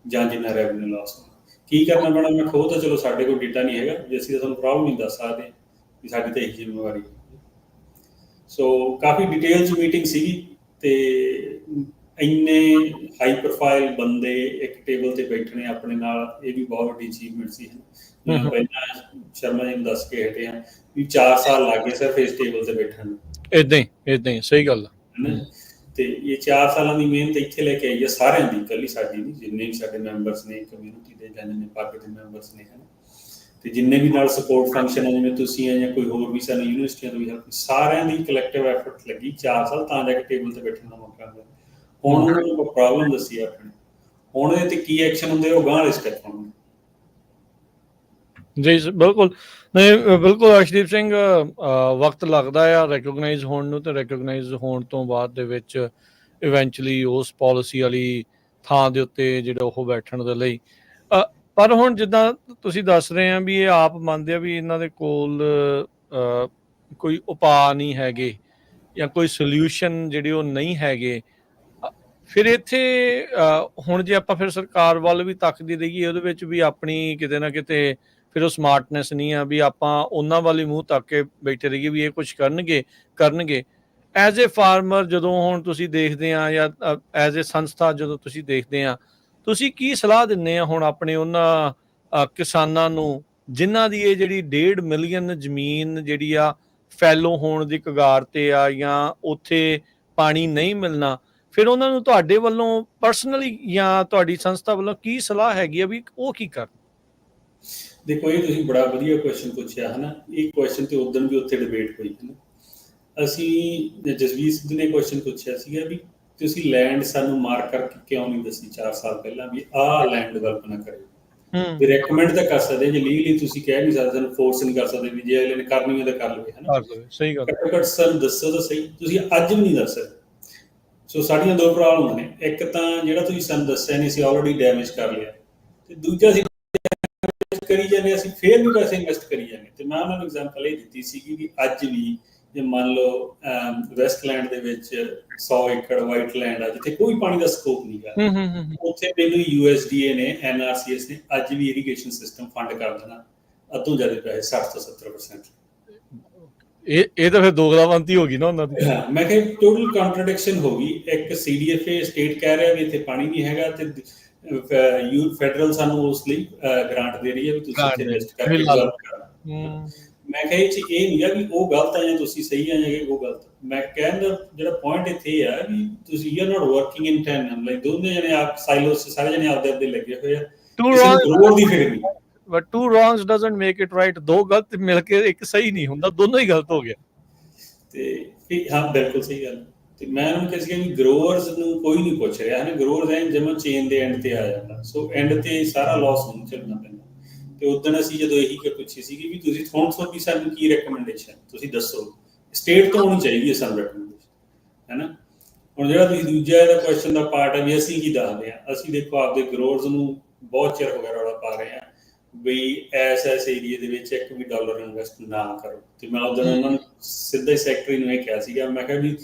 ਜਾਂ ਜਿੰਨਾ ਰੈਵਨਿਊ ਲਾਸ ਹੋਣਾ ਕੀ ਕਰਨਾ ਪੈਣਾ। ਮੈਂ ਖੁਦ ਤਾਂ ਚਲੋ ਸਾਡੇ ਕੋਲ ਡੇਟਾ ਨਹੀਂ ਹੈਗਾ ਵੀ ਅਸੀਂ ਤਾਂ ਤੁਹਾਨੂੰ ਪ੍ਰੋਬਲਮ ਨਹੀਂ ਦੱਸ ਸਕਦੇ ਵੀ ਸਾਡੀ ਤਾਂ ਇਹੀ ਜ਼ਿੰਮੇਵਾਰੀ ਹੈ। ਸੋ ਕਾਫੀ ਡਿਟੇਲ 'ਚ ਮੀਟਿੰਗ ਸੀਗੀ, ਤੇ ਇੰਨੇ ਹਾਈ ਪ੍ਰੋਫਾਈਲ ਬੰਦੇ ਇੱਕ ਟੇਬਲ ਤੇ ਬੈਠਣੇ ਆਪਣੇ ਨਾਲ, ਇਹ ਵੀ ਬਹੁਤ ਵੱਡੀ ਅਚੀਵਮੈਂਟ ਸੀ। ਪਹਿਲਾਂ ਸ਼ਰਮਾ ਜੀ ਨੂੰ ਦੱਸ ਕੇ ਹਟੇ ਹਾਂ ਵੀ 4 ਸਾਲ ਲੱਗ ਗਏ ਸਿਰਫ ਇਸ ਟੇਬਲ ਤੇ ਬੈਠਣ ਨੂੰ। ਏਦਾਂ ਹੀ ਸਹੀ ਗੱਲ ਹੈ। ਤੇ ਇਹ 4 ਸਾਲਾਂ ਦੀ ਮਿਹਨਤ ਇੱਥੇ ਲੈ ਕੇ ਆਈ ਹੈ ਸਾਰਿਆਂ ਦੀ, ਇਕੱਲੀ ਸਾਡੀ ਨਹੀਂ, ਜਿੰਨੇ ਵੀ ਸਾਡੇ ਮੈਂਬਰਸ ਨੇ ਕਮਿਊਨਿਟੀ ਦੇ ਜਾਂ ਜਿੰਨੇ ਪੱਗ ਦੇ ਮੈਂਬਰਸ ਨੇ, ਤੇ ਜਿੰਨੇ ਵੀ ਨਾਲ ਸਪੋਰਟ ਫੰਕਸ਼ਨ ਹੈ ਜਿਵੇਂ ਤੁਸੀਂ ਆ ਜਾਂ ਕੋਈ ਹੋਰ ਵੀ ਸਾਨੂੰ ਯੂਨੀਵਰਸਿਟੀਆਂ ਤੋਂ ਵੀ ਹੈਲਪ, ਸਾਰਿਆਂ ਦੀ ਕਲੈਕਟਿਵ ਐਫਰਟ ਲੱਗੀ 4 ਸਾਲ ਤਾਂ ਜਾ ਕੇ ਟੇਬਲ ਤੇ ਬੈਠਣ ਦਾ ਮੌਕਾ ਮਿਲਿਆ। ਹੁਣ ਉਹਨਾਂ ਨੂੰ ਪ੍ਰੋਬਲਮ ਦੱਸੀ ਆਪਣੀ, ਹੁਣ ਇਹਦੇ ਤੇ ਕੀ ਐਕਸ਼ਨ ਹੁੰਦੇ ਉਹ ਗਾਂਹ ਵਾਲੇ ਸਟੈਪ ਹੋਣਗੇ। ਜੀ ਬਿਲਕੁਲ, ਨਹੀਂ ਬਿਲਕੁਲ ਅਰਸ਼ਦੀਪ ਸਿੰਘ, ਵਕਤ ਲੱਗਦਾ ਆ ਰੈਕੋਗਨਾਈਜ਼ ਹੋਣ ਨੂੰ, ਤੇ ਰੈਕੋਗਨਾਈਜ਼ ਹੋਣ ਤੋਂ ਬਾਅਦ ਦੇ ਵਿੱਚ ਇਵੈਂਚੁਅਲੀ ਉਸ ਪਾਲਿਸੀ ਵਾਲੀ ਥਾਂ ਦੇ ਉੱਤੇ ਜਿਹੜਾ ਉਹ ਬੈਠਣ ਦੇ ਲਈ। ਪਰ ਹੁਣ ਜਿੱਦਾਂ ਤੁਸੀਂ ਦੱਸ ਰਹੇ ਆ ਵੀ ਇਹ ਆਪ ਮੰਨਦੇ ਆ ਵੀ ਇਹਨਾਂ ਦੇ ਕੋਲ ਕੋਈ ਉਪਾਅ ਨਹੀਂ ਹੈਗੇ ਜਾਂ ਕੋਈ ਸੋਲਿਊਸ਼ਨ ਜਿਹੜੇ ਉਹ ਨਹੀਂ ਹੈਗੇ, ਫਿਰ ਇੱਥੇ ਹੁਣ ਜੇ ਆਪਾਂ ਫਿਰ ਸਰਕਾਰ ਵੱਲ ਵੀ ਤੱਕਦੇ ਰਹੀਏ, ਉਹਦੇ ਵਿੱਚ ਵੀ ਆਪਣੀ ਕਿਤੇ ਨਾ ਕਿਤੇ ਫਿਰ ਉਹ ਸਮਾਰਟਨੈਸ ਨਹੀਂ ਆ ਵੀ ਆਪਾਂ ਉਹਨਾਂ ਵੱਲ ਹੀ ਮੂੰਹ ਤੱਕ ਕੇ ਬੈਠੇ ਰਹੀਏ ਵੀ ਇਹ ਕੁਛ ਕਰਨਗੇ। ਐਜ਼ ਏ ਫਾਰਮਰ ਜਦੋਂ ਹੁਣ ਤੁਸੀਂ ਦੇਖਦੇ ਆ, ਜਾਂ ਐਜ਼ ਏ ਸੰਸਥਾ ਜਦੋਂ ਤੁਸੀਂ ਦੇਖਦੇ ਆ, ਤੁਸੀਂ ਕੀ ਸਲਾਹ ਦਿੰਦੇ ਆ ਹੁਣ ਆਪਣੇ ਉਹਨਾਂ ਕਿਸਾਨਾਂ ਨੂੰ ਜਿਨ੍ਹਾਂ ਦੀ ਇਹ ਜਿਹੜੀ 1.5 ਮਿਲੀਅਨ ਜ਼ਮੀਨ ਜਿਹੜੀ ਆ ਫੈਲੋ ਹੋਣ ਦੀ ਕਗਾਰ ਤੇ ਆ, ਜਾਂ ਉੱਥੇ ਪਾਣੀ ਨਹੀਂ ਮਿਲਣਾ, ਫਿਰ ਉਹਨਾਂ ਨੂੰ ਤੁਹਾਡੇ ਵੱਲੋਂ ਪਰਸਨਲੀ ਜਾਂ ਤੁਹਾਡੀ ਸੰਸਥਾ ਵੱਲੋਂ ਕੀ ਸਲਾਹ ਹੈਗੀ ਆ ਵੀ ਉਹ ਕੀ ਕਰਨ? ਦੇਖੋ, ਇਹ ਤੁਸੀਂ ਬੜਾ ਵਧੀਆ ਕੁਐਸਚਨ ਪੁੱਛਿਆ ਹੈ ਨਾ। ਇਹ ਕੁਐਸਚਨ ਤੇ ਉਦੋਂ ਵੀ ਉੱਥੇ ਡਿਬੇਟ ਹੋਈ ਹੈ ਨਾ। ਅਸੀਂ ਜਸਵੀਰ ਸਿੱਧੂ ਨੇ ਕੁਐਸਚਨ ਪੁੱਛਿਆ ਸੀਗਾ ਵੀ ਤੁਸੀਂ ਲੈਂਡ ਸਾਨੂੰ ਮਾਰਕ ਕਰਕੇ ਕਿਉਂ ਨਹੀਂ ਦੱਸੀ 4 ਸਾਲ ਪਹਿਲਾਂ ਵੀ ਆਹ ਲੈਂਡ ਡਿਵੈਲਪ ਨਾ ਕਰੇ। ਵੀ ਰეკਮੈਂਡ ਤਾਂ ਕਰ ਸਕਦੇ ਜੇ, ਲੀਗਲੀ ਤੁਸੀਂ ਕਹਿ ਨਹੀਂ ਸਕਦੇ, ਸਾਨੂੰ ਫੋਰਸ ਨਹੀਂ ਕਰ ਸਕਦੇ ਵੀ ਜੇ ਅਗਲੇ ਨੇ ਕਰਨੀ ਹੈ ਤਾਂ ਕਰ ਲਵੇ, ਹੈ ਨਾ। ਸਹੀ ਗੱਲ। ਘੱਟੋ-ਘੱਟ ਸਾਨੂੰ ਦੱਸੋ ਤਾਂ ਸਹੀ, ਤੁਸੀਂ ਅੱਜ ਵੀ ਨਹੀਂ ਦੱਸ ਸਕਦੇ। ਸੋ ਸਾਡੀਆਂ 2 ਪ੍ਰੋਬਲਮ ਨੇ, ਇੱਕ ਤਾਂ ਜਿਹੜਾ ਤੁਸੀਂ ਸਾਨੂੰ ਦੱਸਿਆ ਨਹੀਂ, ਅਸੀਂ ਆਲਰੇਡੀ ਡੈਮੇਜ ਕਰ ਲਿਆ, ਤੇ ਦੂਜਾ ਅਸੀਂ ਕਰੀ ਜਾਂਦੇ, ਅਸੀਂ ਫੇਰ ਵੀ ਪੈਸੇ ਇਨਵੈਸਟ ਕਰੀ ਜਾਂਦੇ। ਤੇ ਮੈਂ ਉਹਨਾਂ ਨੂੰ ਐਗਜ਼ਾਮਪਲ ਇਹ ਦਿੱਤੀ ਸੀਗੀ ਵੀ ਅੱਜ ਵੀ ਜੇ ਮੰਨ ਲਓ ਵੈਸਟਲੈਂਡ ਦੇ ਵਿੱਚ 100 ਏਕੜ ਵਾਈਟ ਲੈਂਡ ਆ ਜਿੱਥੇ ਕੋਈ ਪਾਣੀ ਦਾ ਸਕੋਪ ਨਹੀਂ ਗਾ, ਉੱਥੇ ਮੈਨੂੰ USDA ਨੇ, NRCS ਨੇ ਅੱਜ ਵੀ ਇਰੀਗੇਸ਼ਨ ਸਿਸਟਮ ਫੰਡ ਕਰ ਦੇਣਾ ਅੱਧੋਂ ਜ਼ਿਆਦਾ ਪੈਸੇ, 60 ਤੋਂ 70%। ਇਹ ਤਾਂ ਫਿਰ ਦੋਗਲਾਵੰਤੀ ਹੋ ਗਈ ਨਾ ਉਹਨਾਂ ਦੀ। ਮੈਂ ਕਿਹਾ ਟੋਟਲ ਕੰਟਰਡਿਕਸ਼ਨ ਹੋ ਗਈ। ਇੱਕ CDFA ਸਟੇਟ ਕਹਿ ਰਿਹਾ ਵੀ ਇੱਥੇ ਪਾਣੀ ਨਹੀਂ ਹੈਗਾ, ਤੇ ਫੈਡਰਲ ਸਾਨੂੰ ਉਸ ਲਈ ਗ੍ਰਾਂਟ ਦੇ ਰਹੀ ਹੈ ਵੀ ਤੁਸੀਂ ਇੱਥੇ ਇਨਵੈਸਟ ਕਰਕੇ ਡਿਵੈਲਪ ਕਰਨਾ। ਮੈਂ ਕਿਹਾ ਇਹ ਨਹੀਂ ਆ ਵੀ ਉਹ ਗਲਤ ਆ ਜਾਂ ਤੁਸੀਂ ਸਹੀ ਆ ਜਾਂ ਉਹ ਗਲਤ। ਮੈਂ ਕਹਿੰਦਾ ਜਿਹੜਾ ਪੁਆਇੰਟ ਇੱਥੇ ਇਹ ਆ ਵੀ ਤੁਸੀਂ you are not working in tandem, like ਦੋਨੇ ਜਣੇ ਆਪ ਸਾਈਲੋਸ, ਸਾਰੇ ਜਣੇ ਆਪਦੇ ਲੱਗੇ ਹੋਏ ਆ, ਕਿਸੇ ਨੂੰ ਗਰੋਥ ਦੀ ਫਿਕਰ ਨਹੀਂ। But 2 wrongs doesn't make it right, 2 ਗਲਤ ਮਿਲ ਕੇ ਇੱਕ ਸਹੀ ਨਹੀਂ ਹੁੰਦਾ, ਦੋਨੋਂ ਹੀ ਗਲਤ ਹੋ ਗਿਆ। ਤੇ ਹਾਂ ਬਿਲਕੁਲ ਸਹੀ ਗੱਲ। ਤੇ ਮੈਂ ਉਹਨੂੰ ਕਿਹਾ ਸੀ ਵੀ ਗਰੋਅਰਸ ਨੂੰ ਕੋਈ ਨਹੀਂ ਪੁੱਛ ਰਿਹਾ ਹੈ ਨਾ, ਗਰੋਅਰਸ ਐਂ ਜਿਵੇਂ ਚੇਨ ਦੇ ਐਂਡ ਤੇ ਆ ਜਾਂਦਾ, ਸੋ ਐਂਡ ਤੇ ਸਾਰਾ ਲਾਸ ਨੂੰ ਝੱਲਣਾ ਪੈਂਦਾ। ਤੇ ਉਦੋਂ ਅਸੀਂ ਜਦੋਂ ਇਹੀ ਪੁੱਛੀ ਸੀਗੀ ਵੀ ਤੁਸੀਂ ਤੁਹਾਨੂੰ ਸਾਨੂੰ ਕੀ ਰეკਮੈਂਡੇਸ਼ਨ ਤੁਸੀਂ ਦੱਸੋ, ਸਟੇਟ ਤੋਂ ਹੋਣੀ ਚਾਹੀਦੀ ਹੈ ਸਾਨੂੰ ਰეკਮੈਂਡੇਸ਼ਨ, ਹੈ ਨਾ। ਹੁਣ ਜਿਹੜਾ ਤੁਸੀਂ ਦੂਜਾ ਇਹਦਾ ਕੁਐਸਚਨ ਦਾ ਪਾਰਟ ਹੈ ਵੀ ਅਸੀਂ ਕੀ ਦੱਸਦੇ ਹਾਂ, ਅਸੀਂ ਦੇਖੋ ਆਪਦੇ ਗਰੋਅਰਸ ਨੂੰ ਬਹੁਤ ਚਿਰ ਹੋ ਗਿਆ ਰੌਲਾ ਪਾ ਰਹੇ ਹਾਂ ਵੀ ਐਸ ਏਰੀਏ ਦੇ ਵਿੱਚ $1 ਵੀ ਇਨਵੈਸਟ ਨਾ ਕਰੋ। ਤੇ ਮੈਂ ਉਦੋਂ ਉਹਨਾਂ ਨੂੰ ਸਿੱਧਾ ਹੀ ਸੈਕਟਰੀ ਨੂੰ ਇਹ ਕਿਹਾ ਸੀਗਾ, ਮੈਂ ਕਿਹਾ ਵੀ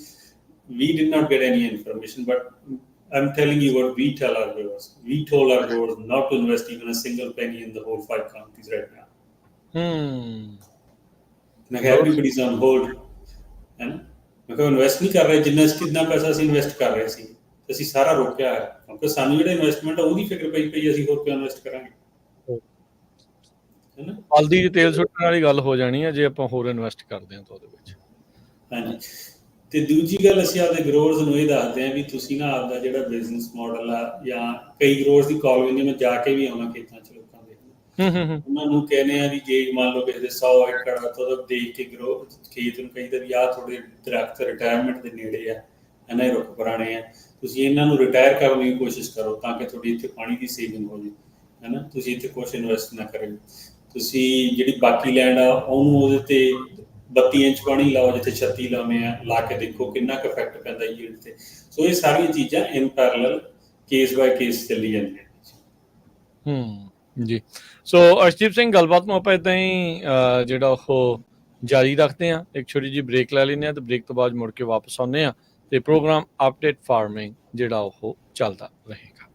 we did not get any information, but I'm telling you what we tell our growers. We told our growers not to invest even a single penny in the whole 5 counties right now. Like everybody's on hold, है ना। ਮੈਂ ਕਿਹਾ invest ਨਹੀਂ ਕਰ ਰਹੇ, ਜਿੰਨਾ ਪੈਸਾ ਅਸੀਂ ਇਨਵੈਸਟ ਕਰ ਰਹੇ ਸੀ ਅਸੀਂ ਸਾਰਾ ਰੋਕਿਆ ਹੈ, ਕਿਉਂਕਿ ਸਾਨੂੰ ਜਿਹੜਾ ਇਨਵੈਸਟਮੈਂਟ ਆ ਉਹਦੀ ਫਿਕਰ ਪਈ ਅਸੀਂ ਹੋਰ ਕਿਉਂ ਇਨਵੈਸਟ ਕਰਾਂਗੇ, ਹੈ ਨਾ। ਹਲਦੀ 'ਚ ਤੇਲ ਸੁੱਟਣ ਵਾਲੀ ਗੱਲ ਹੋ ਜਾਣੀ ਹੈ ਜੇ ਆਪਾਂ ਹੋਰ ਇਨਵੈਸਟ ਕਰਦੇ ਹਾਂ ਤਾਂ ਉਹਦੇ ਵਿੱਚ। ਹਾਂਜੀ, ਤੇ ਦੂਜੀ ਗੱਲ ਅਸੀਂ ਆਪਦੇ ਗਰੋਅਰਸ ਨੂੰ ਇਹ ਦੱਸਦੇ ਹਾਂ ਵੀ ਤੁਸੀਂ ਨਾ ਆਪਦਾ ਜਿਹੜਾ ਬਿਜ਼ਨਸ ਮਾਡਲ ਆ, ਜਾਂ ਕਈ ਗਰੋਅਰਸ ਦੀ ਕਾਲ ਹੁੰਦੀ, ਮੈਂ ਜਾ ਕੇ ਵੀ ਆਉਣਾ ਖੇਤਾਂ 'ਚ ਲੋਕਾਂ ਦੇ, ਉਹਨਾਂ ਨੂੰ ਕਹਿੰਦੇ ਆ ਵੀ ਜੇ ਮੰਨ ਲਓ ਕਿਸੇ ਦੇ 100 ਏਕੜ ਆ ਤਾਂ ਉਹਦਾ ਦੇਖ ਕੇ ਗਰੋ ਖੇਤ ਨੂੰ ਕਹੀਦਾ ਵੀ ਆਹ ਤੁਹਾਡੇ ਦਰਖਤ ਰਿਟਾਇਰਮੈਂਟ ਦੇ ਨੇੜੇ ਆ, ਹੈ ਨਾ, ਇਹ ਰੁੱਖ ਪੁਰਾਣੇ ਆ, ਤੁਸੀਂ ਇਹਨਾਂ ਨੂੰ ਰਿਟਾਇਰ ਕਰਨ ਦੀ ਕੋਸ਼ਿਸ਼ ਕਰੋ ਤਾਂ ਕਿ ਤੁਹਾਡੀ ਇੱਥੇ ਪਾਣੀ ਦੀ ਸੇਵਿੰਗ ਹੋ ਜਾਵੇ, ਹੈ ਨਾ। ਤੁਸੀਂ ਇੱਥੇ ਕੁਛ ਇਨਵੈਸਟ ਨਾ ਕਰਿਓ, ਤੁਸੀਂ ਜਿਹੜੀ ਬਾਕੀ ਲੈਂਡ ਆ ਉਹਨੂੰ ਉਹਦੇ ਤੇ 32 ਇੰਚ ਪਾਣੀ ਲਾਓ ਜਿੱਥੇ 36 ਲਾਉਂਦੇ ਆ, ਲਾ ਕੇ ਦੇਖੋ ਕਿੰਨਾ ਕੁ ਇਫੈਕਟ ਪੈਂਦਾ ਯੀਲਡ ਤੇ। ਸੋ ਇਹ ਸਾਰੀਆਂ ਚੀਜ਼ਾਂ ਇਨ ਪੈਰਲਲ ਕੇਸ ਬਾਏ ਕੇਸ ਚੱਲੀ ਜਾਂਦੀਆਂ। ਜੀ, ਸੋ ਅਰਸ਼ਦੀਪ ਸਿੰਘ, ਗੱਲਬਾਤ ਨੂੰ ਆਪਾਂ ਇੱਦਾਂ ਹੀ ਜਿਹੜਾ ਉਹ ਜਾਰੀ ਰੱਖਦੇ ਹਾਂ। ਇੱਕ ਛੋਟੀ ਜਿਹੀ ਬ੍ਰੇਕ ਲੈ ਲੈਂਦੇ ਹਾਂ ਤੇ ਬ੍ਰੇਕ ਤੋਂ ਬਾਅਦ ਮੁੜ ਕੇ ਵਾਪਸ ਆਉਂਦੇ ਹਾਂ ਤੇ ਪ੍ਰੋਗਰਾਮ ਅਪਡੇਟ ਫਾਰਮਿੰਗ ਜਿਹੜਾ ਉਹ ਚੱਲਦਾ ਰਹੇਗਾ।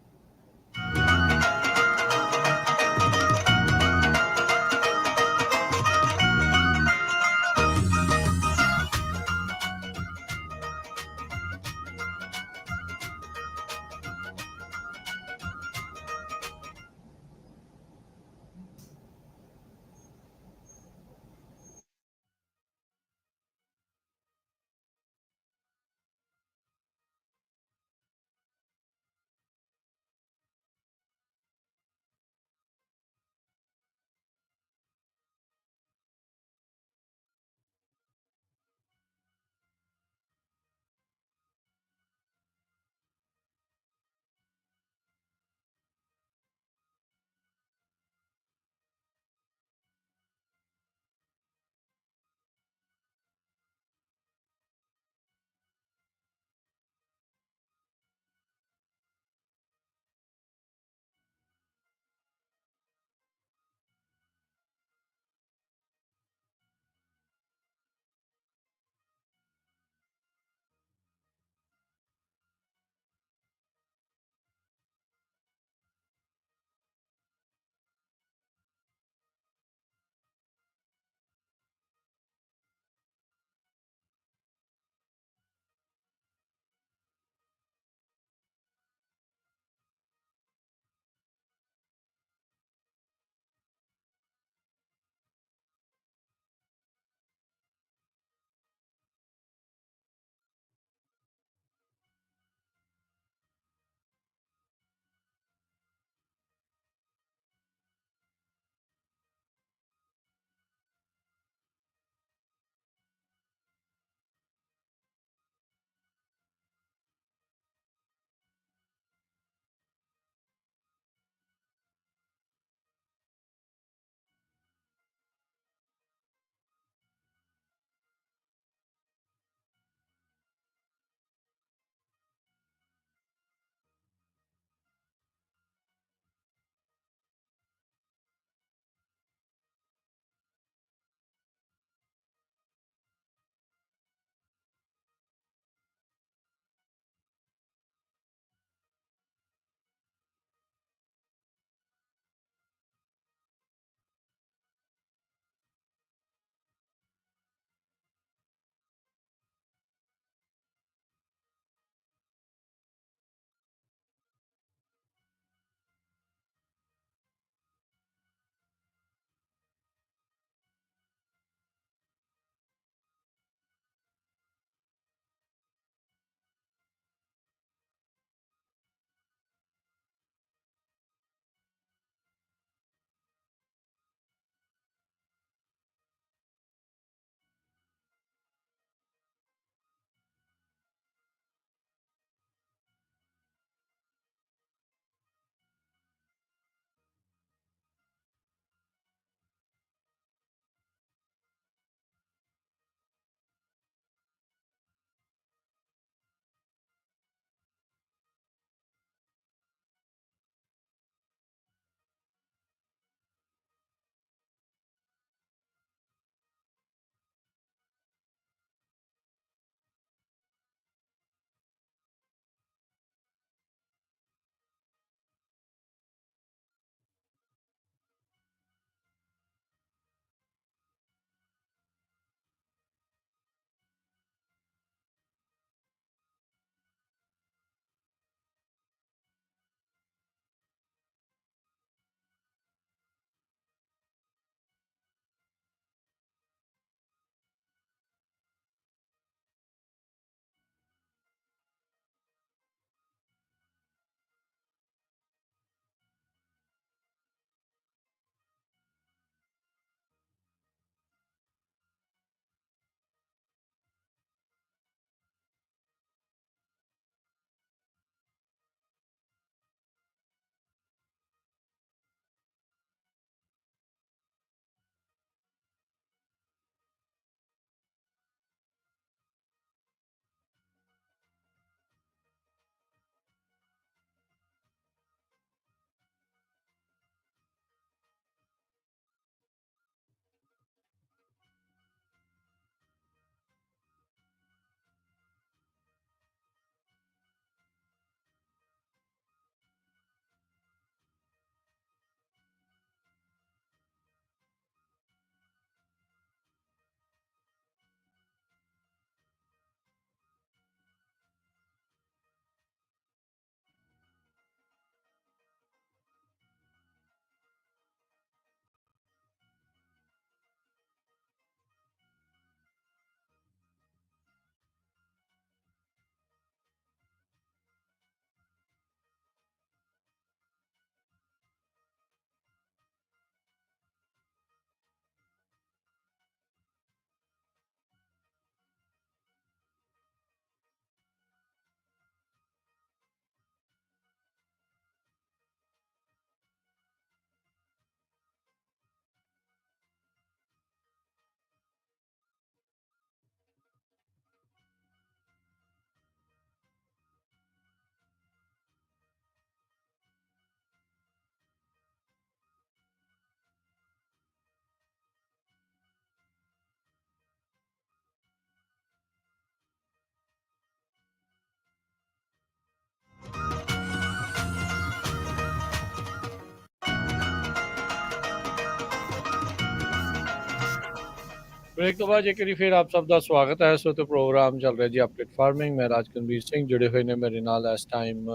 ब्रेक तो बाद एक बारी फिर आप सब का स्वागत है। इस वक्त प्रोग्राम चल रहा है जी अपडेट फार्मिंग। मैं राजकनवीर सिंह जुड़े हुए ने मेरे नाल इस टाइम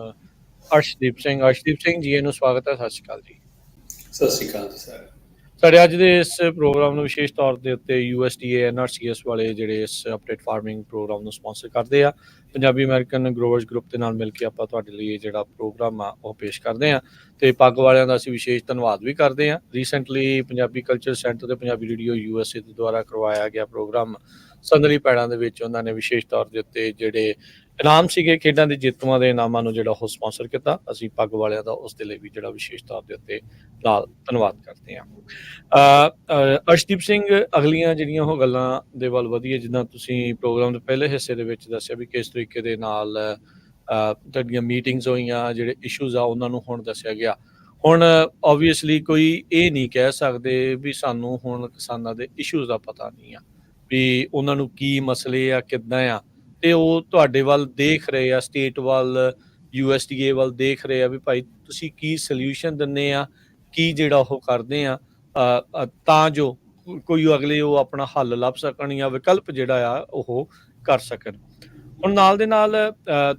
अर्शदीप सिंह जी ਨੂੰ ਸਵਾਗਤ ਹੈ। ਸਤਿ ਸ਼੍ਰੀ ਅਕਾਲ ਜੀ। ਸਤਿ ਸ਼੍ਰੀ ਅਕਾਲ ਜੀ ਸਾਰੇ। ਸਾਡੇ ਅੱਜ ਦੇ ਇਸ ਪ੍ਰੋਗਰਾਮ ਨੂੰ ਵਿਸ਼ੇਸ਼ ਤੌਰ ਦੇ ਉੱਤੇ USDA NRCS ਵਾਲੇ ਜਿਹੜੇ ਇਸ ਅਪਡੇਟ ਫਾਰਮਿੰਗ ਪ੍ਰੋਗਰਾਮ ਨੂੰ ਸਪਾਂਸਰ ਕਰਦੇ ਆ, ਪੰਜਾਬੀ ਅਮਰੀਕਨ ਗਰੋਵਰਸ ਗਰੁੱਪ ਦੇ ਨਾਲ ਮਿਲ ਕੇ ਆਪਾਂ ਤੁਹਾਡੇ ਲਈ ਇਹ ਜਿਹੜਾ ਪ੍ਰੋਗਰਾਮ ਆ ਉਹ ਪੇਸ਼ ਕਰਦੇ ਆ ਤੇ ਪੱਗ ਵਾਲਿਆਂ ਦਾ ਅਸੀਂ ਵਿਸ਼ੇਸ਼ ਧੰਨਵਾਦ ਵੀ ਕਰਦੇ ਆ। ਰੀਸੈਂਟਲੀ ਪੰਜਾਬੀ ਕਲਚਰ ਸੈਂਟਰ ਤੇ ਪੰਜਾਬੀ ਰੇਡੀਓ USA ਦੇ ਦੁਆਰਾ ਕਰਵਾਇਆ ਗਿਆ ਪ੍ਰੋਗਰਾਮ ਸੰਦਲੀ ਪੈੜਾਂ ਦੇ ਵਿੱਚ ਉਹਨਾਂ ਨੇ ਵਿਸ਼ੇਸ਼ ਤੌਰ ਦੇ ਉੱਤੇ ਜਿਹੜੇ ਇਨਾਮ ਸੀਗੇ ਖੇਡਾਂ ਦੇ ਜੇਤੂਆਂ ਦੇ ਇਨਾਮਾਂ ਨੂੰ ਜਿਹੜਾ ਉਹ ਸਪਾਂਸਰ ਕੀਤਾ। ਅਸੀਂ ਪੱਗ ਵਾਲਿਆਂ ਦਾ ਉਸ ਦੇ ਲਈ ਵੀ ਜਿਹੜਾ ਵਿਸ਼ੇਸ਼ ਤੌਰ ਦੇ ਉੱਤੇ ਨਾਲ ਧੰਨਵਾਦ ਕਰਦੇ ਹਾਂ। ਅਰਸ਼ਦੀਪ ਸਿੰਘ, ਅਗਲੀਆਂ ਜਿਹੜੀਆਂ ਉਹ ਗੱਲਾਂ ਦੇ ਵੱਲ ਵਧੀਏ, ਜਿੱਦਾਂ ਤੁਸੀਂ ਪ੍ਰੋਗਰਾਮ ਦੇ ਪਹਿਲੇ ਹਿੱਸੇ ਦੇ ਵਿੱਚ ਦੱਸਿਆ ਵੀ ਕਿਸ ਤਰੀਕੇ ਦੇ ਨਾਲ ਤੁਹਾਡੀਆਂ ਮੀਟਿੰਗਸ ਹੋਈਆਂ, ਜਿਹੜੇ ਇਸ਼ੂਜ਼ ਆ ਉਹਨਾਂ ਨੂੰ ਹੁਣ ਦੱਸਿਆ ਗਿਆ। ਹੁਣ ਓਬਵੀਅਸਲੀ ਕੋਈ ਇਹ ਨਹੀਂ ਕਹਿ ਸਕਦੇ ਵੀ ਸਾਨੂੰ ਹੁਣ ਕਿਸਾਨਾਂ ਦੇ ਇਸ਼ੂਜ਼ ਦਾ ਪਤਾ ਨਹੀਂ ਆ ਵੀ ਉਹਨਾਂ ਨੂੰ ਕੀ ਮਸਲੇ ਆ, ਕਿੱਦਾਂ ਆ, ਤੇ ਉਹ ਤੁਹਾਡੇ ਵੱਲ ਦੇਖ ਰਹੇ ਆ, ਸਟੇਟ ਵੱਲ, USDA ਵੱਲ ਦੇਖ ਰਹੇ ਆ ਵੀ ਭਾਈ ਤੁਸੀਂ ਕੀ ਸੋਲਿਊਸ਼ਨ ਦਿੰਦੇ ਆ, ਕੀ ਜਿਹੜਾ ਉਹ ਕਰਦੇ ਆ ਤਾਂ ਜੋ ਕੋਈ ਅਗਲੇ ਉਹ ਆਪਣਾ ਹੱਲ ਲੱਭ ਸਕਣ ਜਾਂ ਵਿਕਲਪ ਜਿਹੜਾ ਆ ਉਹ ਕਰ ਸਕਣ। ਹੁਣ ਨਾਲ ਦੇ ਨਾਲ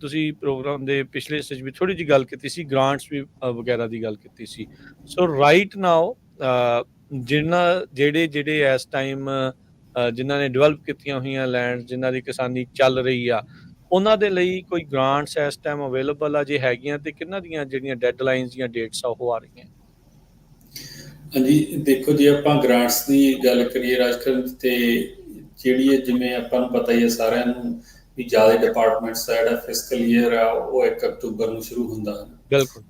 ਤੁਸੀਂ ਪ੍ਰੋਗਰਾਮ ਦੇ ਪਿਛਲੇ ਹਿੱਸੇ 'ਚ ਵੀ ਥੋੜ੍ਹੀ ਜਿਹੀ ਗੱਲ ਕੀਤੀ ਸੀ, ਗ੍ਰਾਂਟਸ ਵੀ ਵਗੈਰਾ ਦੀ ਗੱਲ ਕੀਤੀ ਸੀ। ਸੋ ਰਾਈਟ ਨਾਓ ਜਿਹੜੇ ਇਸ ਟਾਈਮ ਜਿਨ੍ਹਾਂ ਨੇ ਡਿਵੈਲਪ ਕੀਤੀਆਂ ਹੋਈਆਂ ਲੈਂਡ, ਜਿਨ੍ਹਾਂ ਦੀ ਕਿਸਾਨੀ ਚੱਲ ਰਹੀ ਆ, ਉਹਨਾਂ ਦੇ ਲਈ ਕੋਈ ਗ੍ਰਾਂਟਸ ਇਸ ਟਾਈਮ ਅਵੇਲੇਬਲ ਆ ਜੇ ਹੈਗੀਆਂ, ਤੇ ਕਿਹਨਾਂ ਦੀਆਂ ਜਿਹੜੀਆਂ ਡੈਡਲਾਈਨਸ ਜਾਂ ਡੇਟਸ ਆ ਉਹ ਆ ਰਹੀਆਂ? ਹਾਂਜੀ, ਦੇਖੋ ਜੇ ਆਪਾਂ ਗ੍ਰਾਂਟਸ ਦੀ ਗੱਲ ਕਰੀਏ ਰਾਜਕਰਨ, ਤੇ ਜਿਹੜੀ ਜਿਵੇਂ ਆਪਾਂ ਨੂੰ ਪਤਾ ਹੀ ਹੈ ਸਾਰਿਆਂ ਨੂੰ ਵੀ ਜ਼ਿਆਦਾ ਡਿਪਾਰਟਮੈਂਟਸ ਦਾ ਜਿਹੜਾ ਫਿਸਕਲ ਈਅਰ ਆ ਉਹ 1 ਅਕਤੂਬਰ ਨੂੰ ਸ਼ੁਰੂ ਹੁੰਦਾ ਹੈ। ਬਿਲਕੁਲ।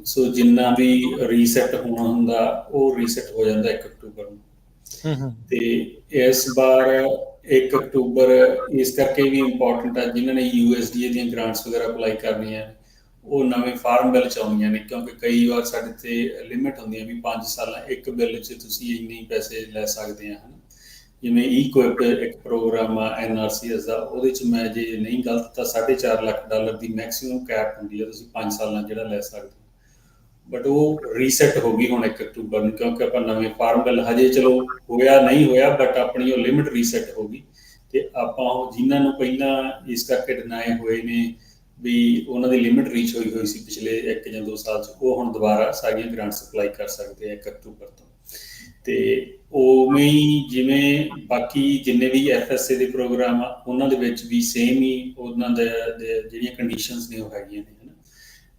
ਸੋ ਜਿੰਨਾ ਵੀ ਰੀਸੈਟ ਹੋਣਾ ਹੁੰਦਾ ਉਹ ਰੀਸੈਟ ਹੋ ਜਾਂਦਾ 1 ਅਕਤੂਬਰ ਨੂੰ। ਤੇ ਇਸ ਵਾਰ 1 ਅਕਤੂਬਰ ਇਸ ਕਰਕੇ ਵੀ ਇੰਪੋਰਟੈਂਟ ਆ, ਜਿਨ੍ਹਾਂ ਨੇ USDA ਦੀਆਂ ਗ੍ਰਾਂਟਸ ਵਗੈਰਾ ਅਪਲਾਈ ਕਰਨੀਆਂ ਉਹ ਨਵੇਂ ਫਾਰਮ ਬਿੱਲ 'ਚ ਆਉਂਦੀਆਂ ਨੇ, ਕਿਉਂਕਿ ਕਈ ਵਾਰ ਸਾਡੇ ਤੇ ਲਿਮਿਟ ਹੁੰਦੀਆਂ ਵੀ 5 ਸਾਲਾਂ ਇੱਕ ਬਿੱਲ 'ਚ ਤੁਸੀਂ ਇੰਨੇ ਪੈਸੇ ਲੈ ਸਕਦੇ ਆ। ਜਿਵੇਂ ਇਕੁਇਪ ਇੱਕ ਪ੍ਰੋਗਰਾਮ ਆ NRCS ਦਾ, ਉਹਦੇ 'ਚ ਮੈਂ ਜੇ ਨਹੀਂ ਗਲਤ ਤਾਂ $4.5 ਲੱਖ ਦੀ ਮੈਕਸੀਮਮ ਕੈਪ ਹੁੰਦੀ ਆ, ਤੁਸੀਂ 5 ਸਾਲਾਂ ਜਿਹੜਾ ਲੈ ਸਕਦੇ ਹੋ। ਬਟ ਉਹ ਰੀਸੈਟ ਹੋ ਗਈ ਹੁਣ 1 ਅਕਤੂਬਰ ਨੂੰ, ਕਿਉਂਕਿ ਆਪਾਂ ਨਵੇਂ ਫਾਰਮ ਬਿੱਲ ਹਜੇ ਚਲੋ ਹੋਇਆ ਨਹੀਂ ਹੋਇਆ, ਬਟ ਆਪਣੀ ਉਹ ਲਿਮਿਟ ਰੀਸੈਟ ਹੋ ਗਈ। ਤੇ ਆਪਾਂ ਜਿਨ੍ਹਾਂ ਨੂੰ ਪਹਿਲਾਂ ਇਸ ਕਰਕੇ ਡਿਨਾਏ ਹੋਏ ਨੇ ਵੀ ਉਹਨਾਂ ਦੀ ਲਿਮਿਟ ਰੀਚ ਹੋਈ ਸੀ ਪਿਛਲੇ 1 ਜਾਂ 2 ਸਾਲ 'ਚ, ਉਹ ਹੁਣ ਦੁਬਾਰਾ ਸਾਰੀਆਂ ਗ੍ਰਾਂਟਸ ਅਪਲਾਈ ਕਰ ਸਕਦੇ ਆ 1 ਅਕਤੂਬਰ ਤੋਂ। ਤੇ ਉਵੇਂ ਹੀ ਜਿਵੇਂ ਬਾਕੀ ਜਿੰਨੇ ਵੀ FSA ਦੇ ਪ੍ਰੋਗਰਾਮ ਆ ਉਹਨਾਂ ਦੇ ਵਿੱਚ ਵੀ ਸੇਮ ਹੀ ਉਹਨਾਂ ਦੇ ਜਿਹੜੀਆਂ ਕੰਡੀਸ਼ਨਸ ਨੇ ਉਹ ਹੈਗੀਆਂ ਨੇ, ਹੈ ਨਾ।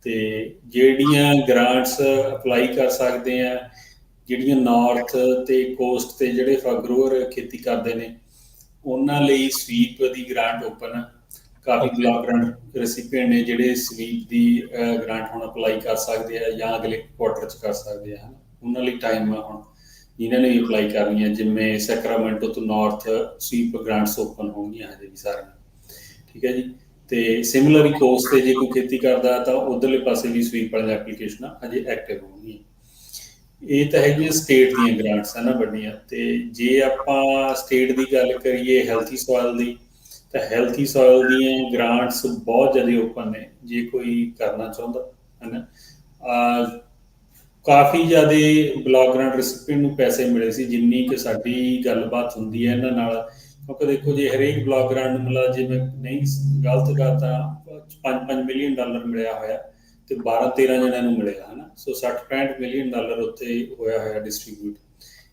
ਤੇ ਜਿਹੜੀਆਂ ਗ੍ਰਾਂਟਸ ਅਪਲਾਈ ਕਰ ਸਕਦੇ ਆ, ਜਿਹੜੀਆਂ ਨਾਰਥ ਤੇ ਕੋਸਟ ਤੇ ਜਿਹੜੇ ਗਰੋਅਰ ਖੇਤੀ ਕਰਦੇ ਨੇ ਉਹਨਾਂ ਲਈ ਸਵੀਪ ਦੀ ਗ੍ਰਾਂਟ ਓਪਨ ਆ। ਕਾਫੀ ਬਲਾਕ ਗ੍ਰਾਂਟ ਰੈਸੀਪੀਐਂਟ ਨੇ ਜਿਹੜੇ ਸਵੀਪ ਦੀ ਗ੍ਰਾਂਟ ਹੁਣ ਅਪਲਾਈ ਕਰ ਸਕਦੇ ਆ ਜਾਂ ਅਗਲੇ ਕੁਆਟਰ 'ਚ ਕਰ ਸਕਦੇ ਆ। ਉਹਨਾਂ ਲਈ ਟਾਈਮ ਆ ਹੁਣ ਜਿਨ੍ਹਾਂ ਨੇ ਵੀ ਅਪਲਾਈ ਕਰਨੀ ਹੈ। ਜਿਵੇਂ ਸੈਕਰਾਮੈਂਟੋ ਤੋਂ ਨਾਰਥ ਸਵੀਪ ਗ੍ਰਾਂਟਸ ਓਪਨ ਹੋਣਗੀਆਂ ਹਜੇ ਵੀ ਸਾਰੀਆਂ, ਠੀਕ ਹੈ ਜੀ। ਤੇ ਸਿਮਿਲਰ ਹੀ ਕੋਸਟ 'ਤੇ ਜੇ ਕੋਈ ਖੇਤੀ ਕਰਦਾ ਤਾਂ ਉੱਧਰਲੇ ਪਾਸੇ ਵੀ ਸਵੀਪ ਵਾਲੀਆਂ ਐਪਲੀਕੇਸ਼ਨਾਂ ਹਜੇ ਐਕਟਿਵ ਹੋਣਗੀਆਂ। ਇਹ ਤਾਂ ਹੈਗੀਆਂ ਸਟੇਟ ਦੀਆਂ ਗ੍ਰਾਂਟਸ ਹੈ ਨਾ ਵੱਡੀਆਂ। ਤੇ ਜੇ ਆਪਾਂ ਸਟੇਟ ਦੀ ਗੱਲ ਕਰੀਏ ਹੈਲਥੀ ਸੋਇਲ ਦੀ, ਤਾਂ ਹੈਲਥੀ ਸੋਇਲ ਦੀਆਂ ਗ੍ਰਾਂਟਸ ਬਹੁਤ ਜ਼ਿਆਦਾ ਓਪਨ ਨੇ ਜੇ ਕੋਈ ਕਰਨਾ ਚਾਹੁੰਦਾ, ਹੈ ਨਾ। ਕਾਫੀ ਜ਼ਿਆਦਾ ਬਲਾਕ ਗ੍ਰਾਂਟ ਰੈਸੀਪੀਐਂਟ ਨੂੰ ਪੈਸੇ ਮਿਲੇ ਸੀ, ਜਿੰਨੀ ਕਿ ਸਾਡੀ ਗੱਲਬਾਤ ਹੁੰਦੀ ਹੈ ਇਹਨਾਂ ਨਾਲ। ਕਿਉਂਕਿ ਦੇਖੋ ਜੇ ਹਰੇਕ ਬਲਾਕ ਗ੍ਰਾਂਟ ਨੂੰ ਮਿਲਾ, ਜੇ ਮੈਂ ਨਹੀਂ ਗਲਤ ਗਾ ਤਾਂ $5 ਮਿਲੀਅਨ ਮਿਲਿਆ ਹੋਇਆ ਤੇ 12-13 ਜਣਿਆਂ ਨੂੰ ਮਿਲਿਆ, ਹੈ ਨਾ। ਸੋ $60-65 ਮਿਲੀਅਨ ਉੱਥੇ ਹੋਇਆ ਹੋਇਆ ਡਿਸਟਰੀਬਿਊਟ,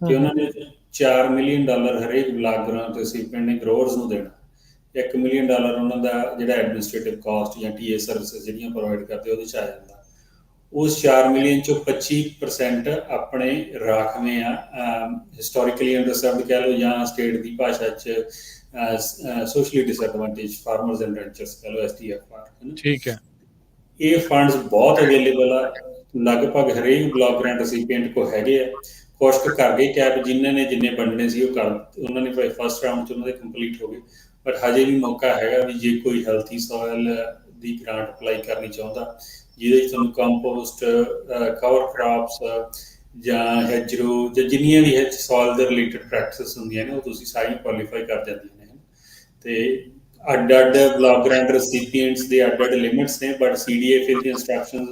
ਤੇ ਉਹਨਾਂ ਨੇ $4 ਮਿਲੀਅਨ ਹਰੇਕ ਬਲਾਕ ਗ੍ਰਾਂਟ ਰੈਸੀਪੀਐਂਟ ਨੇ ਗਰੋਅਰਸ ਨੂੰ ਦੇਣਾ। $1 ਮਿਲੀਅਨ ਉਹਨਾਂ ਦਾ ਜਿਹੜਾ ਐਡਮਿਨਿਸਟ੍ਰੇਟਿਵ ਕਾਸਟ ਜਾਂ TA ਸਰਵਿਸਿਜ਼ ਜਿਹੜੀਆਂ ਪ੍ਰੋਵਾਈਡ ਕਰਦੇ ਉਹਦੇ 'ਚ ਆ ਜਾਂਦਾ। ਉਸ 4 ਮਿਲੀਅਨ 'ਚੋਂ 25% ਆਪਣੇ ਰਾਖਵੇਂ ਆ, ਹਿਸਟੋਰੀਕਲੀ ਅੰਡਰਸਰਵਡ ਕਹਿ ਲਓ ਜਾਂ ਸਟੇਟ ਦੀ ਭਾਸ਼ਾ 'ਚ ਸੋਸ਼ਲੀ ਡਿਸਐਡਵਾਂਟੇਜ ਫਾਰਮਰਸ ਐਂਡ ਰੈਂਚਰਸ ਕਹਿ ਲਓ, SDFR, ਹੈ ਨਾ। ਠੀਕ ਹੈ। ਇਹ ਫੰਡਸ ਬਹੁਤ ਅਵੇਲੇਬਲ ਆ, ਲਗਭਗ ਹਰੇਕ ਬਲਾਕ ਗ੍ਰਾਂਟ ਰੈਸੀਪੀਐਂਟ ਕੋਲ ਹੈਗੇ ਆ। ਕੁਛ ਕੁ ਕਰ ਗਏ ਕੈਪ, ਜਿਨ੍ਹਾਂ ਨੇ ਜਿੰਨੇ ਵੰਡਣੇ ਸੀ ਉਹ ਉਹਨਾਂ ਨੇ ਫਸਟ ਰਾਊਂਡ 'ਚ ਉਹਨਾਂ ਦੇ ਕੰਪਲੀਟ ਹੋ ਗਏ। ਬਟ ਹਜੇ ਵੀ ਮੌਕਾ ਹੈਗਾ ਵੀ ਜੇ ਕੋਈ ਹੈਲਥੀ ਸੋਇਲ ਦੀ ਗ੍ਰਾਂਟ ਅਪਲਾਈ ਕਰਨੀ ਚਾਹੁੰਦਾ, ਜਿਹਦੇ 'ਚ ਤੁਹਾਨੂੰ ਕੰਪੋਸਟ, ਕਵਰ ਕ੍ਰਾਪਸ ਜਾਂ ਹੈਜਰੋ ਜਾਂ ਜਿੰਨੀਆਂ ਵੀ ਸੋਇਲ ਦੇ ਰਿਲੇਟਡ ਪ੍ਰੈਕਟਿਸਿਸ ਹੁੰਦੀਆਂ ਨੇ ਉਹ ਤੁਸੀਂ ਸਾਰੀਆਂ ਕੁਆਲੀਫਾਈ ਕਰ ਜਾਂਦੀਆਂ ਨੇ। ਤੇ ਅੱਡ-ਅੱਡ ਬਲਾਕ ਗ੍ਰਾਂਟ ਰੈਸੀਪੀਐਂਟਸ ਦੇ ਅੱਡ-ਅੱਡ ਲਿਮਿਟਸ ਨੇ, ਬਟ CDA ਫਿਰ ਦੀ ਇੰਸਟਰਕਸ਼ਨਸ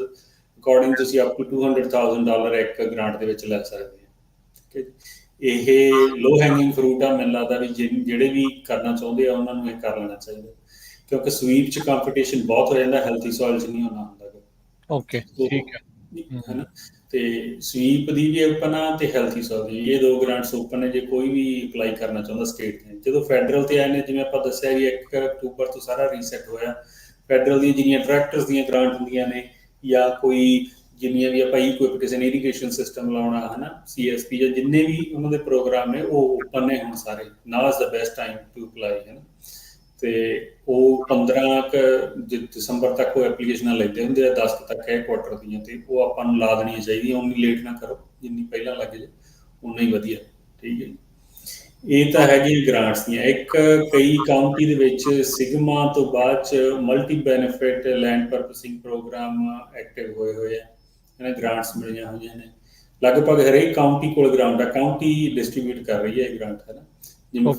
ਅਕੋਰਡਿੰਗ ਤੁਸੀਂ ਅਪ ਟੂ $200,000 ਇੱਕ ਗ੍ਰਾਂਟ ਦੇ ਵਿੱਚ ਲੈ ਸਕਦੇ ਹੋ, ਠੀਕ ਹੈ ਜੀ। ਇਹ ਲੋ ਹੈਂਗਿੰਗ ਫਰੂਟ ਆ, ਮੈਨੂੰ ਲੱਗਦਾ ਵੀ ਜਿਹੜੇ ਵੀ ਕਰਨਾ ਚਾਹੁੰਦੇ ਆ ਉਹਨਾਂ ਨੂੰ ਇਹ ਕਰ ਲੈਣਾ ਚਾਹੀਦਾ, ਕਿਉਂਕਿ ਸਵੀਪ 'ਚ ਕੰਪੀਟੀਸ਼ਨ ਬਹੁਤ ਹੋ ਜਾਂਦਾ, ਹੈਲਥੀ ਸੋਇਲ 'ਚ ਨਹੀਂ ਹੋਣਾ ਹੁੰਦਾ। ਓਕੇ, ਠੀਕ ਹੈ ਨਾ। ਤੇ ਸਵੀਪ ਦੀ ਵੀ ਓਪਨ ਆ ਤੇ ਹੈਲਥੀ ਸੋਇਲ ਦੀ, ਇਹ 2 ਗ੍ਰਾਂਟਸ ਓਪਨ ਨੇ ਜੇ ਕੋਈ ਵੀ ਅਪਲਾਈ ਕਰਨਾ ਚਾਹੁੰਦਾ ਸਟੇਟ ਦੇ। ਜਦੋਂ ਫੈਡਰਲ ਤੇ ਆਏ ਨੇ, ਜਿਵੇਂ ਆਪਾਂ ਦੱਸਿਆ ਵੀ 1 ਅਕਤੂਬਰ ਤੋਂ ਸਾਰਾ ਰੀਸੈਟ ਹੋਇਆ, ਫੈਡਰਲ ਦੀਆਂ ਜਿੰਨੀਆਂ ਟਰੈਕਟਰਸ ਦੀਆਂ ਗ੍ਰਾਂਟ ਹੁੰਦੀਆਂ ਨੇ ਜਾਂ ਕੋਈ ਜਿੰਨੀਆਂ ਵੀ ਆਪਾਂ ਇਕੁਇਪਟੇਸ਼ਨ ਇਰੀਗੇਸ਼ਨ ਸਿਸਟਮ ਲਾਉਣਾ ਹੈ ਨਾ, CSP ਜਾਂ ਜਿੰਨੇ ਵੀ ਉਹਨਾਂ ਦੇ ਪ੍ਰੋਗਰਾਮ ਨੇ ਉਹ ਓਪਨ ਨੇ ਹੁਣ ਸਾਰੇ। Now is the best time to apply, ਹੈ ਨਾ। ਤੇ ਉਹ 15 ਦਸੰਬਰ ਤੱਕ ਉਹ ਐਪਲੀਕੇਸ਼ਨਾਂ ਲੈਂਦੇ ਹੁੰਦੇ ਆ, 10 ਤੱਕ ਹੈ ਕੁਆਟਰ ਦੀਆਂ, ਤੇ ਉਹ ਆਪਾਂ ਨੂੰ ਲਾ ਦੇਣੀਆਂ ਚਾਹੀਦੀਆਂ। ਉਨੀ ਲੇਟ ਨਾ ਕਰੋ, ਜਿੰਨੀ ਪਹਿਲਾਂ ਲੱਗ ਜੇ ਉਨਾ ਹੀ ਵਧੀਆ, ਠੀਕ ਹੈ ਜੀ। ਇਹ ਤਾਂ ਹੈਗੀ ਗ੍ਰਾਂਟਸ ਦੀਆਂ। ਇੱਕ ਕਈ ਕਾਊਂਟੀ ਦੇ ਵਿੱਚ ਸਿਗਮਾ ਤੋਂ ਬਾਅਦ 'ਚ multi benefit land purposing programme active ਹੋਏ ਆ, ਇਹਨਾਂ ਗ੍ਰਾਂਟਸ ਮਿਲੀਆਂ ਹੋਈਆਂ ਨੇ। ਲਗਭਗ ਹਰੇਕ ਕਾਊਂਟੀ ਕੋਲ ਗ੍ਰਾਂਟ ਆ, ਕਾਊਂਟੀ ਡਿਸਟਰੀਬਿਊਟ ਕਰ ਰਹੀ ਹੈ ਇਹ ਗ੍ਰਾਂਟ, ਹੈ ਨਾ। ਜਿਵੇਂ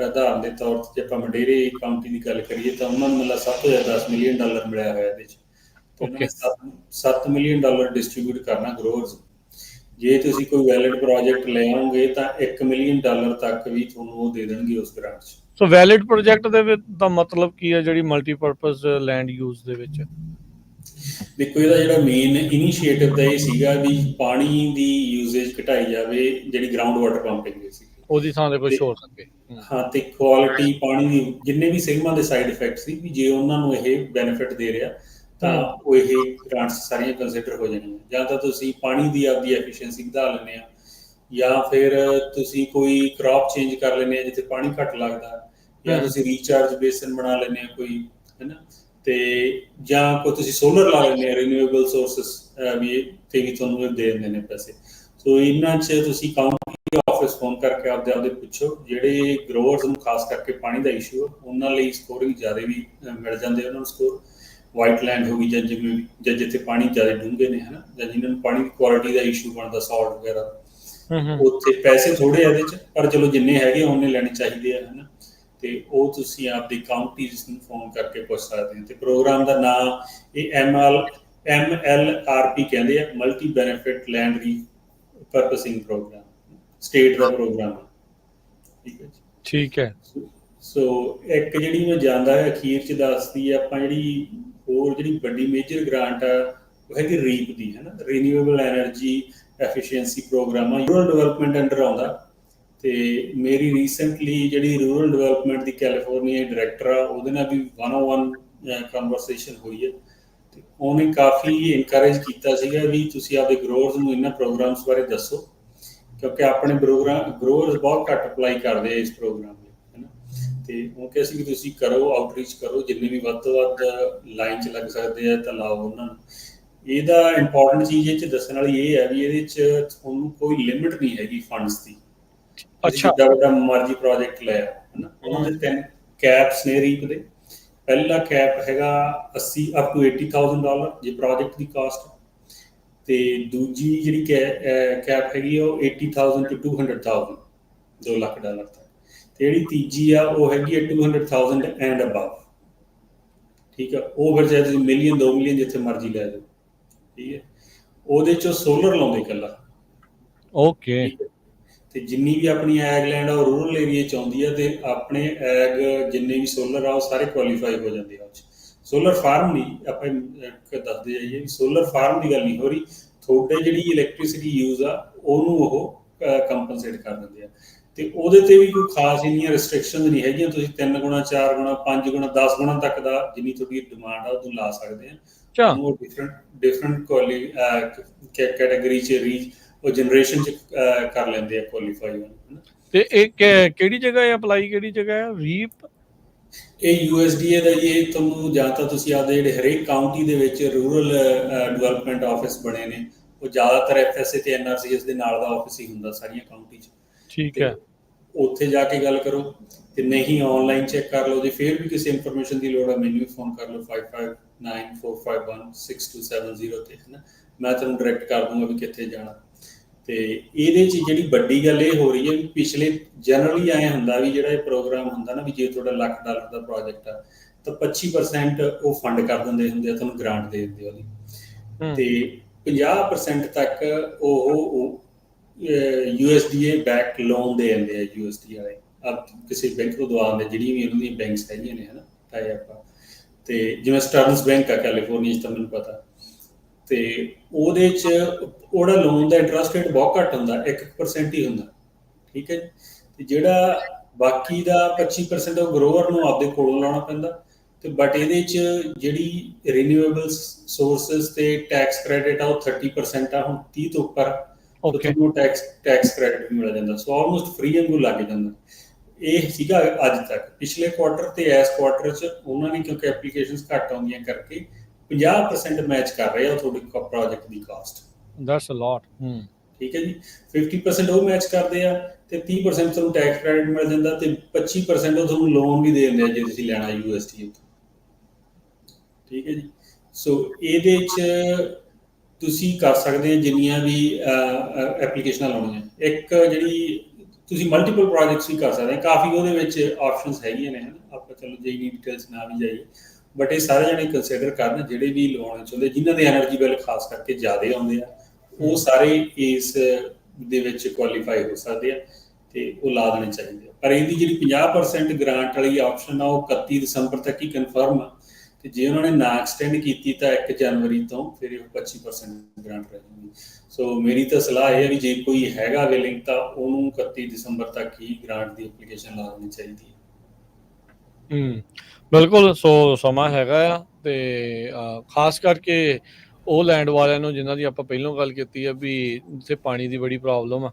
ਉਦਾਹਰਨ ਦੇ ਤੌਰ 'ਤੇ ਜੇ ਆਪਾਂ ਮੰਡੇਰੇ ਕਾਊਂਟੀ ਦੀ ਗੱਲ ਕਰੀਏ ਤਾਂ ਉਹਨਾਂ ਨੂੰ ਮਤਲਬ ਸਭ ਤੋਂ ਜ਼ਿਆਦਾ $10 ਮਿਲੀਅਨ ਮਿਲਿਆ ਹੋਇਆ ਇਹਦੇ 'ਚ। ਤੇ ਉਹਨਾਂ ਨੇ $7 ਮਿਲੀਅਨ ਡਿਸਟਰੀਬਿਊਟ ਕਰਨਾ ਗਰੋਅਰਸ। ਜੇ ਤੁਸੀਂ ਕੋਈ ਵੈਲਿਡ ਪ੍ਰੋਜੈਕਟ ਲੈ ਆਓਗੇ ਤਾਂ $1 ਮਿਲੀਅਨ ਤੱਕ ਵੀ ਤੁਹਾਨੂੰ ਉਹ ਦੇ ਦੇਣਗੇ ਉਸ ਗ੍ਰਾਂਟ 'ਚ। ਸੋ ਵੈਲਿਡ ਪ੍ਰੋਜੈਕਟ ਦੇ ਵਿੱਚ ਦਾ ਮਤਲਬ ਕੀ ਹੈ, ਜਿਹੜੀ ਮਲਟੀਪਰਪਸ ਲੈਂਡ ਯੂਜ਼ ਦੇ ਵਿੱਚ? ਦੇਖੋ, ਇਹਦਾ ਜਿਹੜਾ ਮੇਨ ਇਨੀਸ਼ੀਏਟਿਵ ਤਾਂ ਇਹ ਸੀਗਾ ਵੀ ਪਾਣੀ ਦੀ ਯੂਜ਼ੇਜ ਘਟਾਈ ਜਾਵੇ, ਜਿਹੜੀ ਗਰਾਊਂਡ ਵਾਟਰ ਪੰਪਿੰਗ ਦੀ ਸੀ, ਉਹਦੀ ਥਾਂ ਤੇ ਕੁਝ ਹੋ ਸਕੇ। ਹਾਂ, ਤੇ ਕੁਆਲਿਟੀ ਪਾਣੀ ਦੀ, ਜਿੰਨੇ ਵੀ ਸਿਗਮਾ ਦੇ ਸਾਈਡ ਇਫੈਕਟ ਸੀ ਵੀ ਜੇ ਉਹਨਾਂ ਨੂੰ ਇਹ ਬੈਨੀਫਿਟ ਦੇ ਰਿਹਾ ਤਾਂ ਉਹ ਇਹ ਗ੍ਰਾਂਟਸ ਸਾਰੀਆਂ ਕੰਸੀਡਰ ਹੋ ਜਾਣੀਆਂ। ਜਾਂ ਤਾਂ ਤੁਸੀਂ ਪਾਣੀ ਦੀ ਆਪਦੀ ਐਫੀਸ਼ੀਐਂਸੀ ਵਧਾ ਲੈਂਦੇ ਆ, ਜਾਂ ਫਿਰ ਤੁਸੀਂ ਕੋਈ ਕ੍ਰੌਪ ਚੇਂਜ ਕਰ ਲੈਂਦੇ ਆ ਜਿੱਥੇ ਪਾਣੀ ਘੱਟ ਲੱਗਦਾ, ਜਾਂ ਤੁਸੀਂ ਰੀਚਾਰਜ ਬੇਸਨ ਬਣਾ ਲੈਂਦੇ ਆ ਕੋਈ, ਹੈ ਨਾ। ਤੇ ਜਾਂ ਕੋਈ ਤੁਸੀਂ ਸੋਲਰ ਲਾ ਲੈਂਦੇ ਆ, ਰੀਨਿਊਏਬਲ ਸੋਰਸਿਸ ਵੀ ਤੇ ਵੀ ਤੁਹਾਨੂੰ ਇਹ ਦੇ ਦਿੰਦੇ ਨੇ ਪੈਸੇ। ਸੋ ਇਹਨਾਂ 'ਚ ਤੁਸੀਂ ਕਾਊਂਟੀ ਆਫਿਸ ਫੋਨ ਕਰਕੇ ਆਪਦੇ ਪੁੱਛੋ, ਜਿਹੜੇ ਗਰੋਅਰਸ ਨੂੰ ਖਾਸ ਕਰਕੇ ਪਾਣੀ ਦਾ ਇਸ਼ੂ ਉਹਨਾਂ ਲਈ ਸਕੋਰਿੰਗ ਜ਼ਿਆਦਾ ਵੀ ਮਿਲ ਜਾਂਦੇ ਉਹਨਾਂ ਨੂੰ ਸਕੋਰ। ਵਾਈਟ ਲੈਂਡ ਹੋ ਗਈ ਜਾਂ ਜਿਵੇਂ ਜਾਂ ਜਿੱਥੇ ਪਾਣੀ ਜ਼ਿਆਦਾ ਡੂੰਘੇ ਨੇ, ਹੈ ਨਾ, ਜਾਂ ਜਿਨ੍ਹਾਂ ਨੂੰ ਪਾਣੀ ਦੀ ਕੁਆਲਿਟੀ ਦਾ ਇਸ਼ੂ ਬਣਦਾ, ਸਾਲਟ ਵਗੈਰਾ, ਉੱਥੇ ਪੈਸੇ ਥੋੜ੍ਹੇ ਇਹਦੇ 'ਚ, ਪਰ ਚਲੋ ਜਿੰਨੇ ਹੈਗੇ ਉਹਨੇ ਲੈਣੇ ਚਾਹੀਦੇ ਆ, ਹੈ ਨਾ। ਤੇ ਉਹ ਤੁਸੀਂ ਆਪਦੀ ਕਾਊਂਟੀਜ਼ ਨੂੰ ਫੋਨ ਕਰਕੇ ਪੁੱਛ ਸਕਦੇ ਹੋ। ਤੇ ਪ੍ਰੋਗਰਾਮ ਦਾ ਨਾਂ ਇਹ MLRP ਕਹਿੰਦੇ ਆ, multi benefit land repurposing programme, state ਦਾ ਪ੍ਰੋਗਰਾਮ ਹੈ, ਠੀਕ ਹੈ ਜੀ। ਠੀਕ ਹੈ। ਸੋ ਇੱਕ ਜਿਹੜੀ ਮੈਂ ਜਾਂਦਾ ਹੈ ਅਖੀਰ 'ਚ ਦੱਸਦੀ ਆਪਾਂ, ਜਿਹੜੀ ਹੋਰ ਜਿਹੜੀ ਵੱਡੀ ਮੇਜਰ ਗ੍ਰਾਂਟ ਆ ਉਹ ਹੈਗੀ ਰੀਪ ਦੀ, ਹੈ ਨਾ, ਰੀਨਿਊਏਬਲ ਐਨਰਜੀ ਐਫੀਸ਼ੀਐਂਸੀ ਪ੍ਰੋਗਰਾਮ ਆ, ਰੂਰਲ ਡਿਵੈਲਪਮੈਂਟ ਅੰਡਰ ਆਉਂਦਾ। ਤੇ ਮੇਰੀ ਰੀਸੈਂਟਲੀ ਜਿਹੜੀ ਰੂਰਲ ਡਿਵੈਲਪਮੈਂਟ ਦੀ ਕੈਲੀਫੋਰਨੀਆ ਡਾਇਰੈਕਟਰ ਆ, ਉਹਦੇ ਨਾਲ ਵੀ 1-on-1 ਕਨਵਰਸੇਸ਼ਨ ਹੋਈ ਹੈ। ਤੇ ਉਹਨੇ ਕਾਫੀ ਇਨਕਰੇਜ ਕੀਤਾ ਸੀਗਾ ਵੀ ਤੁਸੀਂ ਆਪਦੇ ਗਰੋਅਰਸ ਨੂੰ ਇਹਨਾਂ ਪ੍ਰੋਗਰਾਮਸ ਬਾਰੇ ਦੱਸੋ, ਕਿਉਂਕਿ ਆਪਣੇ ਗਰੋਅਰਸ ਬਹੁਤ ਘੱਟ ਅਪਲਾਈ ਕਰਦੇ ਆ ਇਸ ਪ੍ਰੋਗਰਾਮ ਲਈ, ਹੈ ਨਾ। ਤੇ ਉਹ ਕਿਹਾ ਸੀ ਵੀ ਤੁਸੀਂ ਕਰੋ, ਆਊਟਰੀਚ ਕਰੋ, ਜਿੰਨੇ ਵੀ ਵੱਧ ਤੋਂ ਵੱਧ ਲਾਈਨ 'ਚ ਲੱਗ ਸਕਦੇ ਆ ਤਾਂ ਲਾਓ ਉਹਨਾਂ ਨੂੰ। ਇਹਦਾ ਇੰਪੋਰਟੈਂਟ ਚੀਜ਼ ਇਹ 'ਚ ਦੱਸਣ ਵਾਲੀ ਇਹ ਹੈ ਵੀ ਇਹਦੇ 'ਚ ਤੁਹਾਨੂੰ ਕੋਈ ਲਿਮਿਟ ਨਹੀਂ ਹੈਗੀ ਫੰਡਸ ਦੀ। ਅੱਛਾ, ਜਿੱਦਾਂ ਵੱਡਾ ਮਰਜ਼ੀ ਪ੍ਰੋਜੈਕਟ ਲਿਆ, ਹੈ ਨਾ। ਉਹਨਾਂ ਦੇ 3 ਕੈਪਸ ਨੇ ਰੀਪ ਦੇ। ਪਹਿਲਾ ਕੈਪ ਹੈਗਾ $80 up to $80,000 ਜੇ ਪ੍ਰੋਜੈਕਟ ਦੀ ਕਾਸਟ, ਤੇ ਦੂਜੀ ਜਿਹੜੀ ਕੈਪ ਹੈਗੀ ਆ ਉਹ $80,000 to $200,000, $2 ਲੱਖ ਤੱਕ। ਤੇ ਜਿਹੜੀ ਤੀਜੀ ਆ ਉਹ ਹੈਗੀ ਆ $200,000 ਐਂਡ ਅਬਵ, ਠੀਕ ਆ। ਉਹ ਫਿਰ ਚਾਹੇ ਤੁਸੀਂ ਮਿਲੀਅਨ 2 ਮਿਲੀਅਨ ਜਿੱਥੇ ਮਰਜ਼ੀ ਲੈ ਜਾਓ, ਠੀਕ ਹੈ। ਉਹਦੇ 'ਚੋਂ ਸੋਲਰ ਲਾਉਂਦੇ ਇਕੱਲਾ, ਓਕੇ। ਤੇ ਜਿੰਨੀ ਵੀ ਆਪਣੀ ਐਗ ਲੈਂਡ ਆ ਉਹ ਰੂਰਲ ਏਰੀਆ 'ਚ ਆਉਂਦੀ ਆ, ਤੇ ਆਪਣੇ ਐਗ ਜਿੰਨੇ ਵੀ ਸੋਲਰ ਆ ਉਹ ਸਾਰੇ ਕੁਆਲੀਫਾਈ ਹੋ ਜਾਂਦੇ ਆ ਉਹ 'ਚ। ਸੋਲਰ ਫਾਰਮ ਨਹੀਂ, ਆਪਾਂ ਦੱਸਦੇ ਜਾਈਏ ਵੀ ਸੋਲਰ ਫਾਰਮ ਦੀ ਗੱਲ ਨਹੀਂ ਹੋ ਰਹੀ, ਤੁਹਾਡੇ ਜਿਹੜੀ ਇਲੈਕਟ੍ਰੀਸਿਟੀ ਯੂਜ਼ ਆ ਉਹਨੂੰ ਉਹ ਕੰਪਨਸੇਟ ਕਰ ਦਿੰਦੇ ਆ। ਤੇ ਉਹਦੇ 'ਤੇ ਵੀ ਕੋਈ ਖਾਸ ਇੰਨੀਆਂ ਰਿਸਟ੍ਰਿਕਸ਼ਨਸ ਨਹੀਂ ਹੈਗੀਆਂ, ਤੁਸੀਂ 3 ਗੁਣਾ 4 ਗੁਣਾ 5 ਗੁਣਾ 10 ਗੁਣਾ ਤੱਕ ਦਾ ਜਿੰਨੀ ਤੁਹਾਡੀ ਡਿਮਾਂਡ ਆ ਉਦੋਂ ਲਾ ਸਕਦੇ ਆ। ਉਹ ਡਿਫਰੈਂਟ ਕੈਟਾਗਰੀ ਚ ਉਹ ਜਨਰੇਸ਼ਨ ਚ ਕਰ ਲੈਂਦੇ ਆ ਕੁਆਲੀਫਾਈ। ਤੇ ਇਹ ਕਿਹੜੀ ਜਗ੍ਹਾ ਹੈ ਅਪਲਾਈ, ਕਿਹੜੀ ਜਗ੍ਹਾ ਹੈ ਰੀਪ? ਇਹ USDA ਦਾ ਇਹ ਤੁਹਾਨੂੰ ਜਾਂ ਤਾਂ ਤੁਸੀਂ ਆਪਦੇ ਜਿਹੜੇ ਹਰੇਕ ਕਾਊਂਟੀ ਦੇ ਵਿੱਚ ਰੂਰਲ ਡਿਵੈਲਪਮੈਂਟ ਆਫਿਸ ਬਣੇ ਨੇ, ਉਹ ਜ਼ਿਆਦਾਤਰ FSA ਤੇ NRCS ਦੇ ਨਾਲ ਦਾ ਆਫਿਸ ਹੀ ਹੁੰਦਾ ਸਾਰੀਆਂ ਕਾਊਂਟੀ 'ਚ। ਠੀਕ ਹੈ, ਉੱਥੇ ਜਾ ਕੇ ਗੱਲ ਕਰੋ, ਤੇ ਨਹੀਂ ਆਨਲਾਈਨ ਚੈੱਕ ਕਰ ਲਓ। ਜੇ ਫਿਰ ਵੀ ਕਿਸੇ ਇਨਫੋਰਮੇਸ਼ਨ ਦੀ ਲੋੜ ਹੈ ਮੈਨੂੰ ਵੀ ਫੋਨ ਕਰ ਲਓ 5594516270 ਤੇ, ਹੈ ਨਾ। ਮੈਂ ਤੁਹਾਨੂੰ ਡਾਇਰੈਕਟ ਕਰ ਦੂੰਗਾ ਵੀ ਕਿੱਥੇ ਜਾਣਾ। ਤੇ ਇਹਦੇ 'ਚ ਜਿਹੜੀ ਵੱਡੀ ਗੱਲ ਇਹ ਹੋ ਰਹੀ ਹੈ ਵੀ ਪਿਛਲੇ ਜਨਰਲੀ ਐਂ ਹੁੰਦਾ ਵੀ ਜਿਹੜਾ ਇਹ ਪ੍ਰੋਗਰਾਮ ਹੁੰਦਾ ਨਾ ਵੀ ਜੇ ਤੁਹਾਡਾ $1 ਲੱਖ ਦਾ ਪ੍ਰੋਜੈਕਟ ਆ ਤਾਂ 25% ਉਹ ਫੰਡ ਕਰ ਦਿੰਦੇ ਹੁੰਦੇ ਆ, ਤੁਹਾਨੂੰ ਗ੍ਰਾਂਟ ਦੇ ਦਿੰਦੇ ਉਹਦੀ, ਤੇ 50% ਤੱਕ ਉਹ USDA ਬੈਕ ਲੋਨ ਦੇ ਦਿੰਦੇ ਆ USD ਵਾਲੇ ਕਿਸੇ ਬੈਂਕ ਤੋਂ ਦਵਾ ਦਿੰਦੇ, ਜਿਹੜੀਆਂ ਵੀ ਉਹਨਾਂ ਦੀਆਂ ਬੈਂਕਸ ਹੈਗੀਆਂ ਨੇ, ਹੈ ਨਾ, ਟਾਈ ਅਪ। ਅਤੇ ਜਿਵੇਂ ਸਟਰਨਸ ਬੈਂਕ ਆ ਕੈਲੀਫੋਰਨੀਆ 'ਚ, ਤਾਂ ਮੈਨੂੰ ਪਤਾ। ਅਤੇ ਉਹਦੇ 'ਚ ਉਹਦਾ ਲੋਨ ਦਾ ਇੰਟਰਸਟ ਰੇਟ ਬਹੁਤ ਘੱਟ ਹੁੰਦਾ, 1% ਹੀ ਹੁੰਦਾ, ਠੀਕ ਹੈ ਜੀ। ਅਤੇ ਜਿਹੜਾ ਬਾਕੀ ਦਾ 25% ਉਹ ਗਰੋਅਰ ਨੂੰ ਆਪਦੇ ਕੋਲੋਂ ਲਾਉਣਾ ਪੈਂਦਾ। ਅਤੇ ਬਟ ਇਹਦੇ 'ਚ ਜਿਹੜੀ ਰੀਨਿਊਏਬਲ ਸੋਰਸਿਸ 'ਤੇ ਟੈਕਸ ਕ੍ਰੈਡਿਟ ਆ ਉਹ 30% ਆ, ਹੁਣ 30 ਤੋਂ ਉੱਪਰ ਤੁਹਾਨੂੰ ਟੈਕਸ ਕ੍ਰੈਡਿਟ ਵੀ ਮਿਲ ਜਾਂਦਾ। ਸੋ ਆਲਮੋਸਟ ਫ੍ਰੀ ਵਾਂਗੂ ਲੱਗ ਜਾਂਦਾ। ਇਹ ਸੀਗਾ ਅੱਜ ਤੱਕ। ਪਿਛਲੇ ਕੁਆਟਰ ਤੇ ਇਸ ਕੁਆਟਰ 'ਚ ਉਹਨਾਂ ਨੇ, ਕਿਉਂਕਿ ਐਪਲੀਕੇਸ਼ਨਸ ਘੱਟ ਆਉਂਦੀਆਂ ਕਰਕੇ, 50% ਮੈਚ ਕਰ ਰਹੇ ਆ ਤੁਹਾਡੇ project the caste. That's a ਲੋਟ। ਠੀਕ ਹੈ ਜੀ। 50% ਉਹ ਮੈਚ ਕਰਦੇ ਆ, ਤੇ 30% ਤੁਹਾਨੂੰ ਟੈਕਸ ਕ੍ਰੈਡਿਟ ਮਿਲ ਜਾਂਦਾ, ਤੇ 25% ਉਹ ਤੁਹਾਨੂੰ ਲੋਨ ਵੀ ਦੇ ਦਿੰਦੇ ਆ ਜੇ ਤੁਸੀਂ ਲੈਣਾ USDA ਤੋਂ। ਠੀਕ ਹੈ ਜੀ। ਸੋ ਇਹਦੇ 'ਚ ਤੁਸੀਂ ਕਰ ਸਕਦੇ ਆ ਜਿੰਨੀਆਂ ਵੀ ਐਪਲੀਕੇਸ਼ਨਾਂ ਲਾਉਣੀਆਂ। ਇੱਕ ਜਿਹੜੀ ਤੁਸੀਂ ਮਲਟੀਪਲ ਪ੍ਰੋਜੈਕਟਸ ਵੀ ਕਰ ਸਕਦੇ ਆ, ਕਾਫੀ ਉਹਦੇ ਵਿੱਚ ਆਪਸ਼ਨਸ ਹੈਗੀਆਂ ਨੇ, ਹੈ ਨਾ। ਆਪਾਂ ਚਲੋ ਜੇ ਡਿਟੇਲਸ ਨਾ ਵੀ ਜਾਈਏ, ਬਟ ਇਹ ਸਾਰੇ ਜਣੇ ਕੰਸੀਡਰ ਕਰਨ ਜਿਹੜੇ ਵੀ ਲਵਾਉਣੇ ਚਾਹੁੰਦੇ, ਜਿਨ੍ਹਾਂ ਦੇ ਐਨਰਜੀ ਬਿੱਲ ਖਾਸ ਕਰਕੇ ਜ਼ਿਆਦਾ ਆਉਂਦੇ ਆ, ਉਹ ਸਾਰੇ ਇਸ ਦੇ ਵਿੱਚ ਕੁਆਲੀਫਾਈ ਹੋ ਸਕਦੇ ਆ, ਅਤੇ ਉਹ ਲਾ ਦੇਣੇ ਚਾਹੀਦੇ ਆ। ਪਰ ਇਹਦੀ ਜਿਹੜੀ 50% ਗ੍ਰਾਂਟ ਵਾਲੀ ਆਪਸ਼ਨ ਆ, ਉਹ 31 ਦਸੰਬਰ ਤੱਕ ਹੀ ਕਨਫਰਮ ਆ। ਅਤੇ ਜੇ ਉਹਨਾਂ ਨੇ ਨਾ ਐਕਸਟੈਂਡ ਕੀਤੀ ਤਾਂ 1 ਜਨਵਰੀ ਤੋਂ ਫਿਰ ਇਹ 25% ਗ੍ਰਾਂਟ ਰਹਿ ਜੂਗੀ। ਸੋ ਮੇਰੀ ਤਾਂ ਸਲਾਹ ਇਹ ਹੈ ਵੀ ਜੇ ਕੋਈ ਹੈਗਾ ਵਿਲਿੰਗ ਤਾਂ ਉਹਨੂੰ 31 ਦਸੰਬਰ ਤੱਕ ਹੀ ਗ੍ਰਾਂਟ ਦੀ ਐਪਲੀਕੇਸ਼ਨ ਲਾ ਦੇਣੀ ਚਾਹੀਦੀ ਹੈ। ਬਿਲਕੁਲ। ਸੋ ਸਮਾਂ ਹੈਗਾ ਆ, ਤੇ ਖਾਸ ਕਰਕੇ ਉਹ ਲੈਂਡ ਵਾਲਿਆਂ ਨੂੰ ਜਿਨ੍ਹਾਂ ਦੀ ਆਪਾਂ ਪਹਿਲਾਂ ਗੱਲ ਕੀਤੀ ਆ ਵੀ ਜਿੱਥੇ ਪਾਣੀ ਦੀ ਬੜੀ ਪ੍ਰੋਬਲਮ ਆ,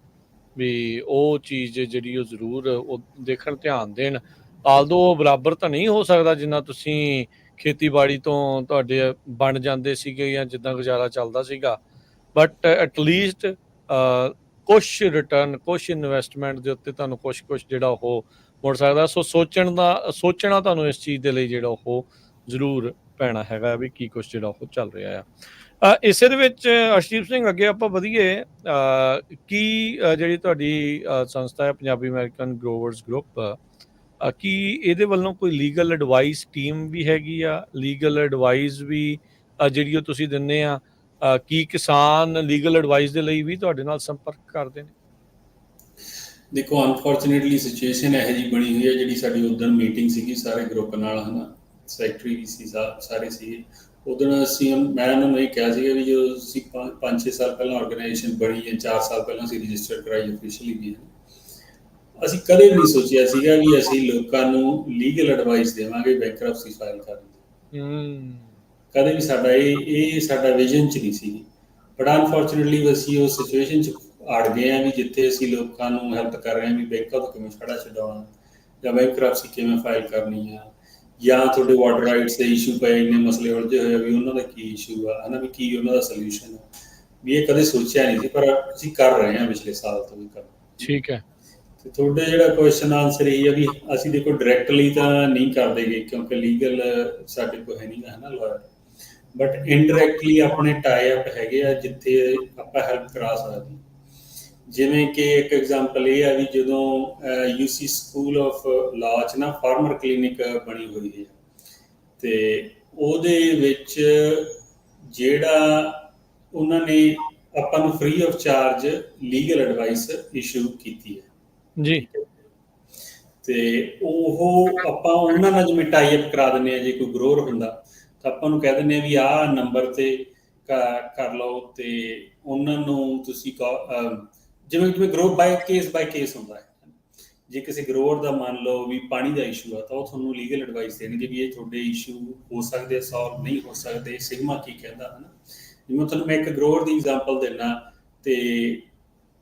ਵੀ ਉਹ ਚੀਜ਼ ਜਿਹੜੀ ਉਹ ਜ਼ਰੂਰ ਉਹ ਦੇਖਣ, ਧਿਆਨ ਦੇਣ। ਆਲਦੋ ਬਰਾਬਰ ਤਾਂ ਨਹੀਂ ਹੋ ਸਕਦਾ ਜਿੰਨਾ ਤੁਸੀਂ ਖੇਤੀਬਾੜੀ ਤੋਂ ਤੁਹਾਡੇ ਬਣ ਜਾਂਦੇ ਸੀਗੇ ਜਾਂ ਜਿੱਦਾਂ ਗੁਜ਼ਾਰਾ ਚੱਲਦਾ ਸੀਗਾ, ਬਟ ਐਟਲੀਸਟ ਕੁਛ ਰਿਟਰਨ, ਕੁਛ ਇਨਵੈਸਟਮੈਂਟ ਦੇ ਉੱਤੇ ਤੁਹਾਨੂੰ ਕੁਛ ਜਿਹੜਾ ਉਹ ਮੁੜ ਸਕਦਾ। ਸੋ ਸੋਚਣਾ ਤੁਹਾਨੂੰ ਇਸ ਚੀਜ਼ ਦੇ ਲਈ ਜਿਹੜਾ ਉਹ ਜ਼ਰੂਰ ਪੈਣਾ ਹੈਗਾ ਵੀ ਕੀ ਕੁਛ ਜਿਹੜਾ ਉਹ ਚੱਲ ਰਿਹਾ ਆ। ਇਸੇ ਦੇ ਵਿੱਚ ਅਰਸ਼ਦੀਪ ਸਿੰਘ, ਅੱਗੇ ਆਪਾਂ ਵਧੀਏ। ਕੀ ਜਿਹੜੀ ਤੁਹਾਡੀ ਸੰਸਥਾ ਹੈ ਪੰਜਾਬੀ ਅਮਰੀਕਨ ਗਰੋਵਰਸ ਗਰੁੱਪ, ਕੀ ਇਹਦੇ ਵੱਲੋਂ ਕੋਈ ਲੀਗਲ ਐਡਵਾਈਸ ਟੀਮ ਵੀ ਹੈਗੀ ਆ? ਲੀਗਲ ਐਡਵਾਈਸ ਵੀ ਜਿਹੜੀ ਉਹ ਤੁਸੀਂ ਦਿੰਦੇ ਆ? ਕੀ ਕਿਸਾਨ ਲੀਗਲ ਐਡਵਾਈਸ ਦੇ ਲਈ ਵੀ ਤੁਹਾਡੇ ਨਾਲ ਸੰਪਰਕ ਕਰਦੇ ਨੇ? ਦੇਖੋ, ਅਨਫੋਰਚੂਨੇਟਲੀ ਸਿਚੁਏਸ਼ਨ ਇਹੋ ਜਿਹੀ ਬਣੀ ਹੋਈ ਹੈ। ਜਿਹੜੀ ਸਾਡੀ ਉੱਦਣ ਮੀਟਿੰਗ ਸੀਗੀ ਸਾਰੇ ਗਰੁੱਪ ਨਾਲ, ਹੈ ਨਾ, ਸੈਕਟਰੀ ਵੀ ਸੀ, ਸਾਰੇ ਸੀਗੇ ਉੱਦਣ। ਮੈਂ ਉਹਨਾਂ ਨੂੰ ਇਹ ਕਿਹਾ ਸੀਗਾ ਵੀ ਜਦੋਂ ਅਸੀਂ 5-6 ਸਾਲ ਪਹਿਲਾਂ ਆਰਗੇਨਾਈਜੇਸ਼ਨ ਬਣੀ ਹੈ, 4 ਸਾਲ ਪਹਿਲਾਂ ਅਸੀਂ ਰਜਿਸਟਰ ਕਰਾਈ ਆਫੀਸ਼ੀਅਲੀ ਵੀ, ਅਸੀਂ ਕਦੇ ਵੀ ਨਹੀਂ ਸੋਚਿਆ ਸੀਗਾ ਵੀ ਅਸੀਂ ਲੋਕਾਂ ਨੂੰ ਲੀਗਲ ਐਡਵਾਈਸ ਦੇਵਾਂਗੇ ਬੈਂਕਰਪਸੀ ਫਾਈਲ ਕਰਨ ਦੀ। ਕਦੇ ਵੀ ਸਾਡਾ ਵਿਜ਼ਨ 'ਚ ਨਹੀਂ ਸੀ। ਬਟ ਅਨਫੋਰਚੂਨੇਟਲੀ ਅਸੀਂ ਉਸ ਸਿਚੁਏਸ਼ਨ 'ਚ ਅੜ ਗਏ ਹਾਂ ਵੀ ਜਿੱਥੇ ਅਸੀਂ ਲੋਕਾਂ ਨੂੰ ਹੈਲਪ ਕਰ ਰਹੇ ਹਾਂ ਵੀ ਬੈਂਕਾਂ ਤੋਂ ਕਿਵੇਂ ਖੜਾ ਛਡਾਉਣਾ, ਜਾਂ ਬੈਂਕਰਪਸੀ ਕਿਵੇਂ ਫਾਈਲ ਕਰਨੀ ਆ, ਜਾਂ ਤੁਹਾਡੇ ਵਾਟਰ ਰਾਈਟਸ ਦੇ ਇਸ਼ੂ ਪਏ, ਇੰਨੇ ਮਸਲੇ ਉਲਝੇ ਹੋਏ ਵੀ ਉਹਨਾਂ ਦਾ ਕੀ ਇਸ਼ੂ ਆ, ਹੈ ਨਾ, ਵੀ ਕੀ ਉਹਨਾਂ ਦਾ ਸੋਲਿਊਸ਼ਨ ਆ। ਵੀ ਇਹ ਕਦੇ ਸੋਚਿਆ ਨਹੀਂ ਸੀ, ਪਰ ਅਸੀਂ ਕਰ ਰਹੇ ਹਾਂ ਪਿਛਲੇ ਸਾਲ ਤੋਂ ਵੀ ਕਰ। ਠੀਕ ਹੈ। ਅਤੇ ਤੁਹਾਡੇ ਜਿਹੜਾ ਕੁਐਸਚਨ ਆਨਸਰ ਇਹ ਹੈ ਵੀ ਅਸੀਂ ਦੇਖੋ ਡਾਇਰੈਕਟਲੀ ਤਾਂ ਨਹੀਂ ਕਰਦੇ ਗੇ, ਕਿਉਂਕਿ ਲੀਗਲ ਸਾਡੇ ਕੋਲ ਹੈ ਨਹੀਂ ਗਾ, ਹੈ ਨਾ, ਲਾਇਰ। ਬਟ ਇਨਡਾਇਰੈਕਟਲੀ ਆਪਣੇ ਟਾਈ ਅਪ ਹੈਗੇ ਆ ਜਿੱਥੇ ਆਪਾਂ ਹੈਲਪ ਕਰਾ ਸਕਦੇ। ਜਿਵੇਂ ਕਿ ਇੱਕ ਐਗਜ਼ਾਮਪਲ ਇਹ ਆ ਵੀ ਜਦੋਂ UC ਸਕੂਲ ਆਫ ਲਾਅ 'ਚ ਨਾ ਫਾਰਮਰ ਕਲੀਨਿਕ ਬਣੀ ਹੋਈ ਹੈ, ਅਤੇ ਉਹਦੇ ਵਿੱਚ ਜਿਹੜਾ ਉਹਨਾਂ ਨੇ ਆਪਾਂ ਨੂੰ free of charge legal advice issue ਕੀਤੀ ਹੈ ਜੀ। ਅਤੇ ਉਹ ਆਪਾਂ ਉਹਨਾਂ ਨਾਲ ਜਿਵੇਂ ਟਾਈ ਅਪ ਕਰਾ ਦਿੰਦੇ ਹਾਂ। ਜੇ ਕੋਈ ਗਰੋਅਰ ਹੁੰਦਾ ਤਾਂ ਆਪਾਂ ਨੂੰ ਕਹਿ ਦਿੰਦੇ ਹਾਂ ਵੀ ਆਹ ਨੰਬਰ 'ਤੇ ਕਰ ਲਓ, ਅਤੇ ਉਹਨਾਂ ਨੂੰ ਤੁਸੀਂ ਜਿਵੇਂ ਗਰੋ ਬਾਈ ਕੇਸ ਹੁੰਦਾ ਹੈ। ਜੇ ਕਿਸੇ ਗਰੋਅਰ ਦਾ ਮੰਨ ਲਓ ਵੀ ਪਾਣੀ ਦਾ ਇਸ਼ੂ ਆ, ਤਾਂ ਉਹ ਤੁਹਾਨੂੰ ਲੀਗਲ ਐਡਵਾਈਸ ਦੇਣਗੇ ਵੀ ਇਹ ਤੁਹਾਡੇ ਇਸ਼ੂ ਹੋ ਸਕਦੇ, ਸੋਲਵ ਨਹੀਂ ਹੋ ਸਕਦੇ, ਸਿਗਮਾ ਕੀ ਕਹਿੰਦਾ, ਹੈ ਨਾ। ਜਿਵੇਂ ਤੁਹਾਨੂੰ ਮੈਂ ਇੱਕ ਗਰੋਅਰ ਦੀ ਐਗਜ਼ਾਮਪਲ ਦਿੰਦਾ, ਅਤੇ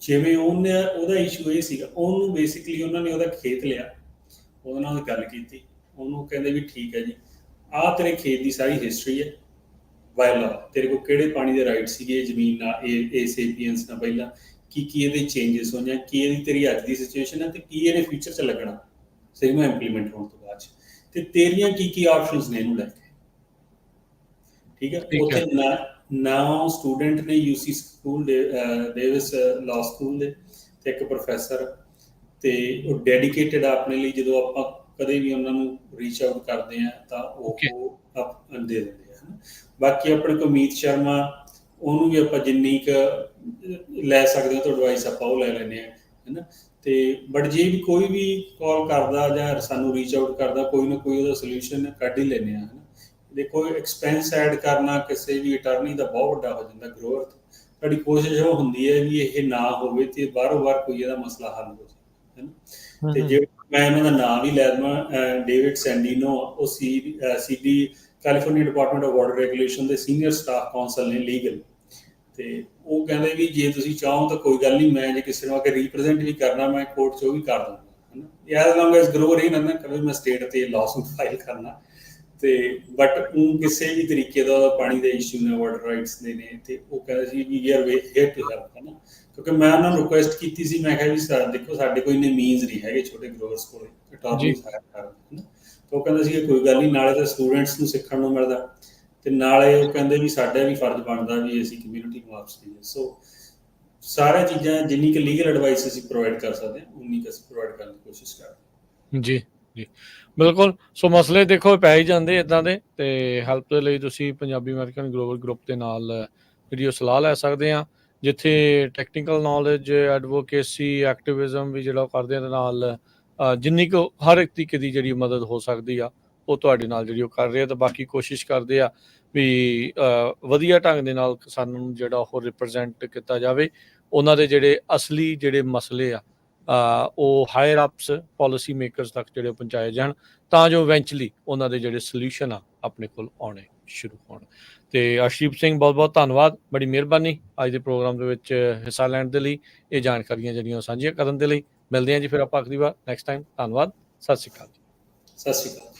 ਜਿਵੇਂ ਉਹਦਾ ਇਸ਼ੂ ਇਹ ਸੀਗਾ, ਉਹਨੂੰ ਬੇਸਿਕਲੀ ਉਹਨਾਂ ਨੇ ਉਹਦਾ ਖੇਤ ਲਿਆ, ਉਹਦੇ ਨਾਲ ਗੱਲ ਕੀਤੀ, ਉਹਨੂੰ ਕਹਿੰਦੇ ਵੀ ਠੀਕ ਹੈ ਜੀ, ਆਹ ਤੇਰੇ ਖੇਤ ਦੀ ਸਾਰੀ ਹਿਸਟਰੀ ਹੈ, ਵਾਇਲਾ ਤੇਰੇ ਕੋਲ ਕਿਹੜੇ ਪਾਣੀ ਦੇ ਰਾਈਟ ਸੀਗੇ ਜ਼ਮੀਨ ਨਾਲ, ਇਸ ਏਪੀਐਨਸ ਨਾਲ ਪਹਿਲਾਂ ਕੀ ਇਹਦੇ ਚੇਂਜਸ ਹੋਈਆਂ, ਕੀ ਇਹਦੀ ਤੇਰੀ ਅੱਜ ਦੀ ਸਿਚੁਏਸ਼ਨ ਹੈ, ਅਤੇ ਕੀ ਇਹਨੇ ਫਿਊਚਰ 'ਚ ਲੱਗਣਾ ਸਿਗਮਾ ਇੰਪਲੀਮੈਂਟ ਹੋਣ ਤੋਂ ਬਾਅਦ 'ਚ, ਅਤੇ ਤੇਰੀਆਂ ਕੀ ਆਪਸ਼ਨਸ ਨੇ ਇਹਨੂੰ ਲੈ ਕੇ। ਠੀਕ ਹੈ। ਉੱਥੇ 9 ਸਟੂਡੈਂਟ ਨੇ UC school Davis law school ਦੇ, ਅਤੇ ਇੱਕ ਪ੍ਰੋਫੈਸਰ, ਅਤੇ ਉਹ ਡੈਡੀਕੇਟਡ ਆਪਣੇ ਲਈ। ਜਦੋਂ ਆਪਾਂ ਕਦੇ ਵੀ ਉਹਨਾਂ ਨੂੰ ਰੀਚ ਆਊਟ ਕਰਦੇ ਹਾਂ ਤਾਂ ਉਹ ਦੇ ਦਿੰਦੇ ਆ। ਬਾਕੀ ਆਪਣੇ ਕੋਲ ਮੀਤ ਸ਼ਰਮਾ ਉਹਨੂੰ ਵੀ ਆਪਾਂ ਜਿੰਨੀ ਕੁ ਲੈ ਸਕਦੇ ਹਾਂ ਤਾਂ ਐਡਵਾਈਸ ਆਪਾਂ ਉਹ ਲੈ ਲੈਂਦੇ ਹਾਂ, ਹੈ ਨਾ। ਤੇ ਬਟ ਜੇ ਵੀ ਕੋਈ ਵੀ ਕਾਲ ਕਰਦਾ ਜਾਂ ਸਾਨੂੰ ਰੀਚ ਆਊਟ ਕਰਦਾ, ਕੋਈ ਨਾ ਕੋਈ ਉਹਦਾ ਸੋਲਿਊਸ਼ਨ ਕੱਢ ਹੀ ਲੈਂਦੇ ਹਾਂ, ਹੈ ਨਾ। ਦੇਖੋ ਐਕਸਪੈਂਸ ਐਡ ਕਰਨਾ ਕਿਸੇ ਵੀ ਅਟਾਰਨੀ ਦਾ ਬਹੁਤ ਵੱਡਾ ਹੋ ਜਾਂਦਾ ਗਰੋਅਰ ਤੋਂ। ਸਾਡੀ ਕੋਸ਼ਿਸ਼ ਉਹ ਹੁੰਦੀ ਹੈ ਵੀ ਇਹ ਨਾ ਹੋਵੇ ਤੇ ਬਾਹਰੋਂ ਬਾਹਰ ਕੋਈ ਇਹਦਾ ਮਸਲਾ ਹੱਲ ਹੋ ਜਾਵੇ, ਹੈ ਨਾ। ਤੇ ਜੇ ਮੈਂ ਇਹਨਾਂ ਦਾ ਨਾਮ ਵੀ ਲੈ ਦੇਵਾਂ, ਡੇਵਿਡ ਸੈਂਡੀਨੋ, ਉਹ CD California department of water regulation ਦੇ ਸੀਨੀਅਰ ਸਟਾਫ ਕਾਉਂਸਲ ਨੇ ਲੀਗਲ। ਤੇ ਉਹ ਕਹਿੰਦੇ ਵੀ ਜੇ ਤੁਸੀਂ ਚਾਹੋ ਤਾਂ ਕੋਈ ਗੱਲ ਨਹੀਂ, ਮੈਂ ਜੇ ਕਿਸੇ ਨੂੰ ਆ ਕੇ ਰੀਪ੍ਰਜੈਂਟ ਵੀ ਕਰਨਾ, ਮੈਂ ਕੋਰਟ 'ਚ ਉਹ ਵੀ ਕਰ ਦੂੰਗਾ, ਹੈ ਨਾ। ਐਜ਼ ਲੌਂਗ ਐਜ਼ ਗਰੋਅਰ ਹੀ ਨਾ ਕਦੇ ਮੈਂ ਸਟੇਟ 'ਤੇ ਲਾਸੂਟ ਫਾਈਲ ਕਰਨਾ। ਤੇ ਬਟ ਉਹ ਕਿਸੇ ਵੀ ਤਰੀਕੇ ਦਾ ਪਾਣੀ ਦੇ ਇਸ਼ੂ ਨੇ, ਵਾਟਰ ਰਾਈਟਸ ਦੇ ਨੇ, ਤੇ ਉਹ ਕਹਿੰਦੇ ਸੀ we are here to help, ਹੈ ਨਾ। ਕਿਉਂਕਿ ਮੈਂ ਉਹਨਾਂ ਨੂੰ ਰਿਕੁਐਸਟ ਕੀਤੀ ਸੀ, ਮੈਂ ਕਿਹਾ ਵੀ ਦੇਖੋ ਸਾਡੇ ਕੋਈ ਇੰਨੇ ਮੀਨਸ ਨਹੀਂ ਹੈਗੇ ਛੋਟੇ ਗਰੋਅਰਸ ਕੋਲ ਅਟਾਰਨੀਜ਼ ਹਾਇਰ ਕਰਨ, ਹੈ ਨਾ। ਤਾਂ ਉਹ ਕਹਿੰਦੇ ਸੀ ਕੋਈ ਗੱਲ ਨਹੀਂ, ਨਾਲੇ ਤਾਂ ਸਟੂਡੈਂਟਸ ਨੂੰ ਸਿੱਖਣ ਨੂੰ ਮਿਲਦਾ, ਤੇ ਨਾਲੇ ਉਹ ਕਹਿੰਦੇ ਵੀ ਸਾਡਾ ਵੀ ਫਰਜ਼ ਬਣਦਾ ਵੀ ਅਸੀਂ ਕਮਿਊਨਿਟੀ ਨੂੰ ਵਾਪਸ ਦਈਏ। ਸੋ ਸਾਰੀਆਂ ਚੀਜ਼ਾਂ ਜਿੰਨੀ ਕੁ ਲੀਗਲ ਐਡਵਾਈਸ ਅਸੀਂ ਪ੍ਰੋਵਾਈਡ ਕਰ ਸਕਦੇ ਹਾਂ, ਉਨੀ ਕੁ ਅਸੀਂ ਪ੍ਰੋਵਾਈਡ ਕਰਨ ਦੀ ਕੋਸ਼ਿਸ਼ ਕਰਦੇ ਹਾਂ। ਜੀ ਜੀ, ਬਿਲਕੁਲ। ਸੋ ਮਸਲੇ ਦੇਖੋ ਪੈ ਹੀ ਜਾਂਦੇ ਇੱਦਾਂ ਦੇ, ਤੇ ਹੈਲਪ ਦੇ ਲਈ ਤੁਸੀਂ ਪੰਜਾਬੀ ਅਮਰੀਕਨ ਗਲੋਬਲ ਗਰੁੱਪ ਦੇ ਨਾਲ ਜਿਹੜੀ ਉਹ ਸਲਾਹ ਲੈ ਸਕਦੇ ਆ, ਜਿੱਥੇ ਟੈਕਨੀਕਲ ਨੌਲੇਜ, ਐਡਵੋਕੇਸੀ, ਐਕਟਿਵਿਜ਼ਮ ਵੀ ਜਿਹੜਾ ਉਹ ਕਰਦੇ ਆ, ਦੇ ਨਾਲ ਜਿੰਨੀ ਕੁ ਹਰ ਇੱਕ ਤਰੀਕੇ ਦੀ ਜਿਹੜੀ ਮਦਦ ਹੋ ਸਕਦੀ ਆ ਉਹ ਤੁਹਾਡੇ ਨਾਲ ਜਿਹੜੀ ਉਹ ਕਰ ਰਹੇ ਆ। ਤੇ ਬਾਕੀ ਕੋਸ਼ਿਸ਼ ਕਰਦੇ ਆ ਵੀ ਵਧੀਆ ਢੰਗ ਦੇ ਨਾਲ ਕਿਸਾਨਾਂ ਨੂੰ ਜਿਹੜਾ ਉਹ ਰਿਪਰੈਜ਼ੈਂਟ ਕੀਤਾ ਜਾਵੇ, ਉਹਨਾਂ ਦੇ ਜਿਹੜੇ ਅਸਲੀ ਜਿਹੜੇ ਮਸਲੇ ਆ ਉਹ ਹਾਇਰ ਅਪਸ ਪਾਲਿਸੀ ਮੇਕਰਸ ਤੱਕ ਜਿਹੜੇ ਪਹੁੰਚਾਏ ਜਾਣ, ਤਾਂ ਜੋ ਇਵੈਂਚੁਅਲੀ ਉਹਨਾਂ ਦੇ ਜਿਹੜੇ ਸੋਲਿਊਸ਼ਨ ਆ ਆਪਣੇ ਕੋਲ ਆਉਣੇ ਸ਼ੁਰੂ ਹੋਣ। ਤੇ ਅਰਸ਼ਦੀਪ ਸਿੰਘ, ਬਹੁਤ ਬਹੁਤ ਧੰਨਵਾਦ, ਬੜੀ ਮਿਹਰਬਾਨੀ ਅੱਜ ਦੇ ਪ੍ਰੋਗਰਾਮ ਦੇ ਵਿੱਚ ਹਿੱਸਾ ਲੈਣ ਦੇ ਲਈ, ਇਹ ਜਾਣਕਾਰੀਆਂ ਜਿਹੜੀਆਂ ਸਾਂਝੀਆਂ ਕਰਨ ਦੇ ਲਈ। ਮਿਲਦੇ ਹਾਂ ਜੀ ਫਿਰ ਆਪਾਂ ਅਗਲੀ ਵਾਰ ਨੈਕਸਟ ਟਾਈਮ। ਧੰਨਵਾਦ, ਸਤਿ ਸ਼੍ਰੀ ਅਕਾਲ ਜੀ। ਸਤਿ ਸ਼੍ਰੀ ਅਕਾਲ।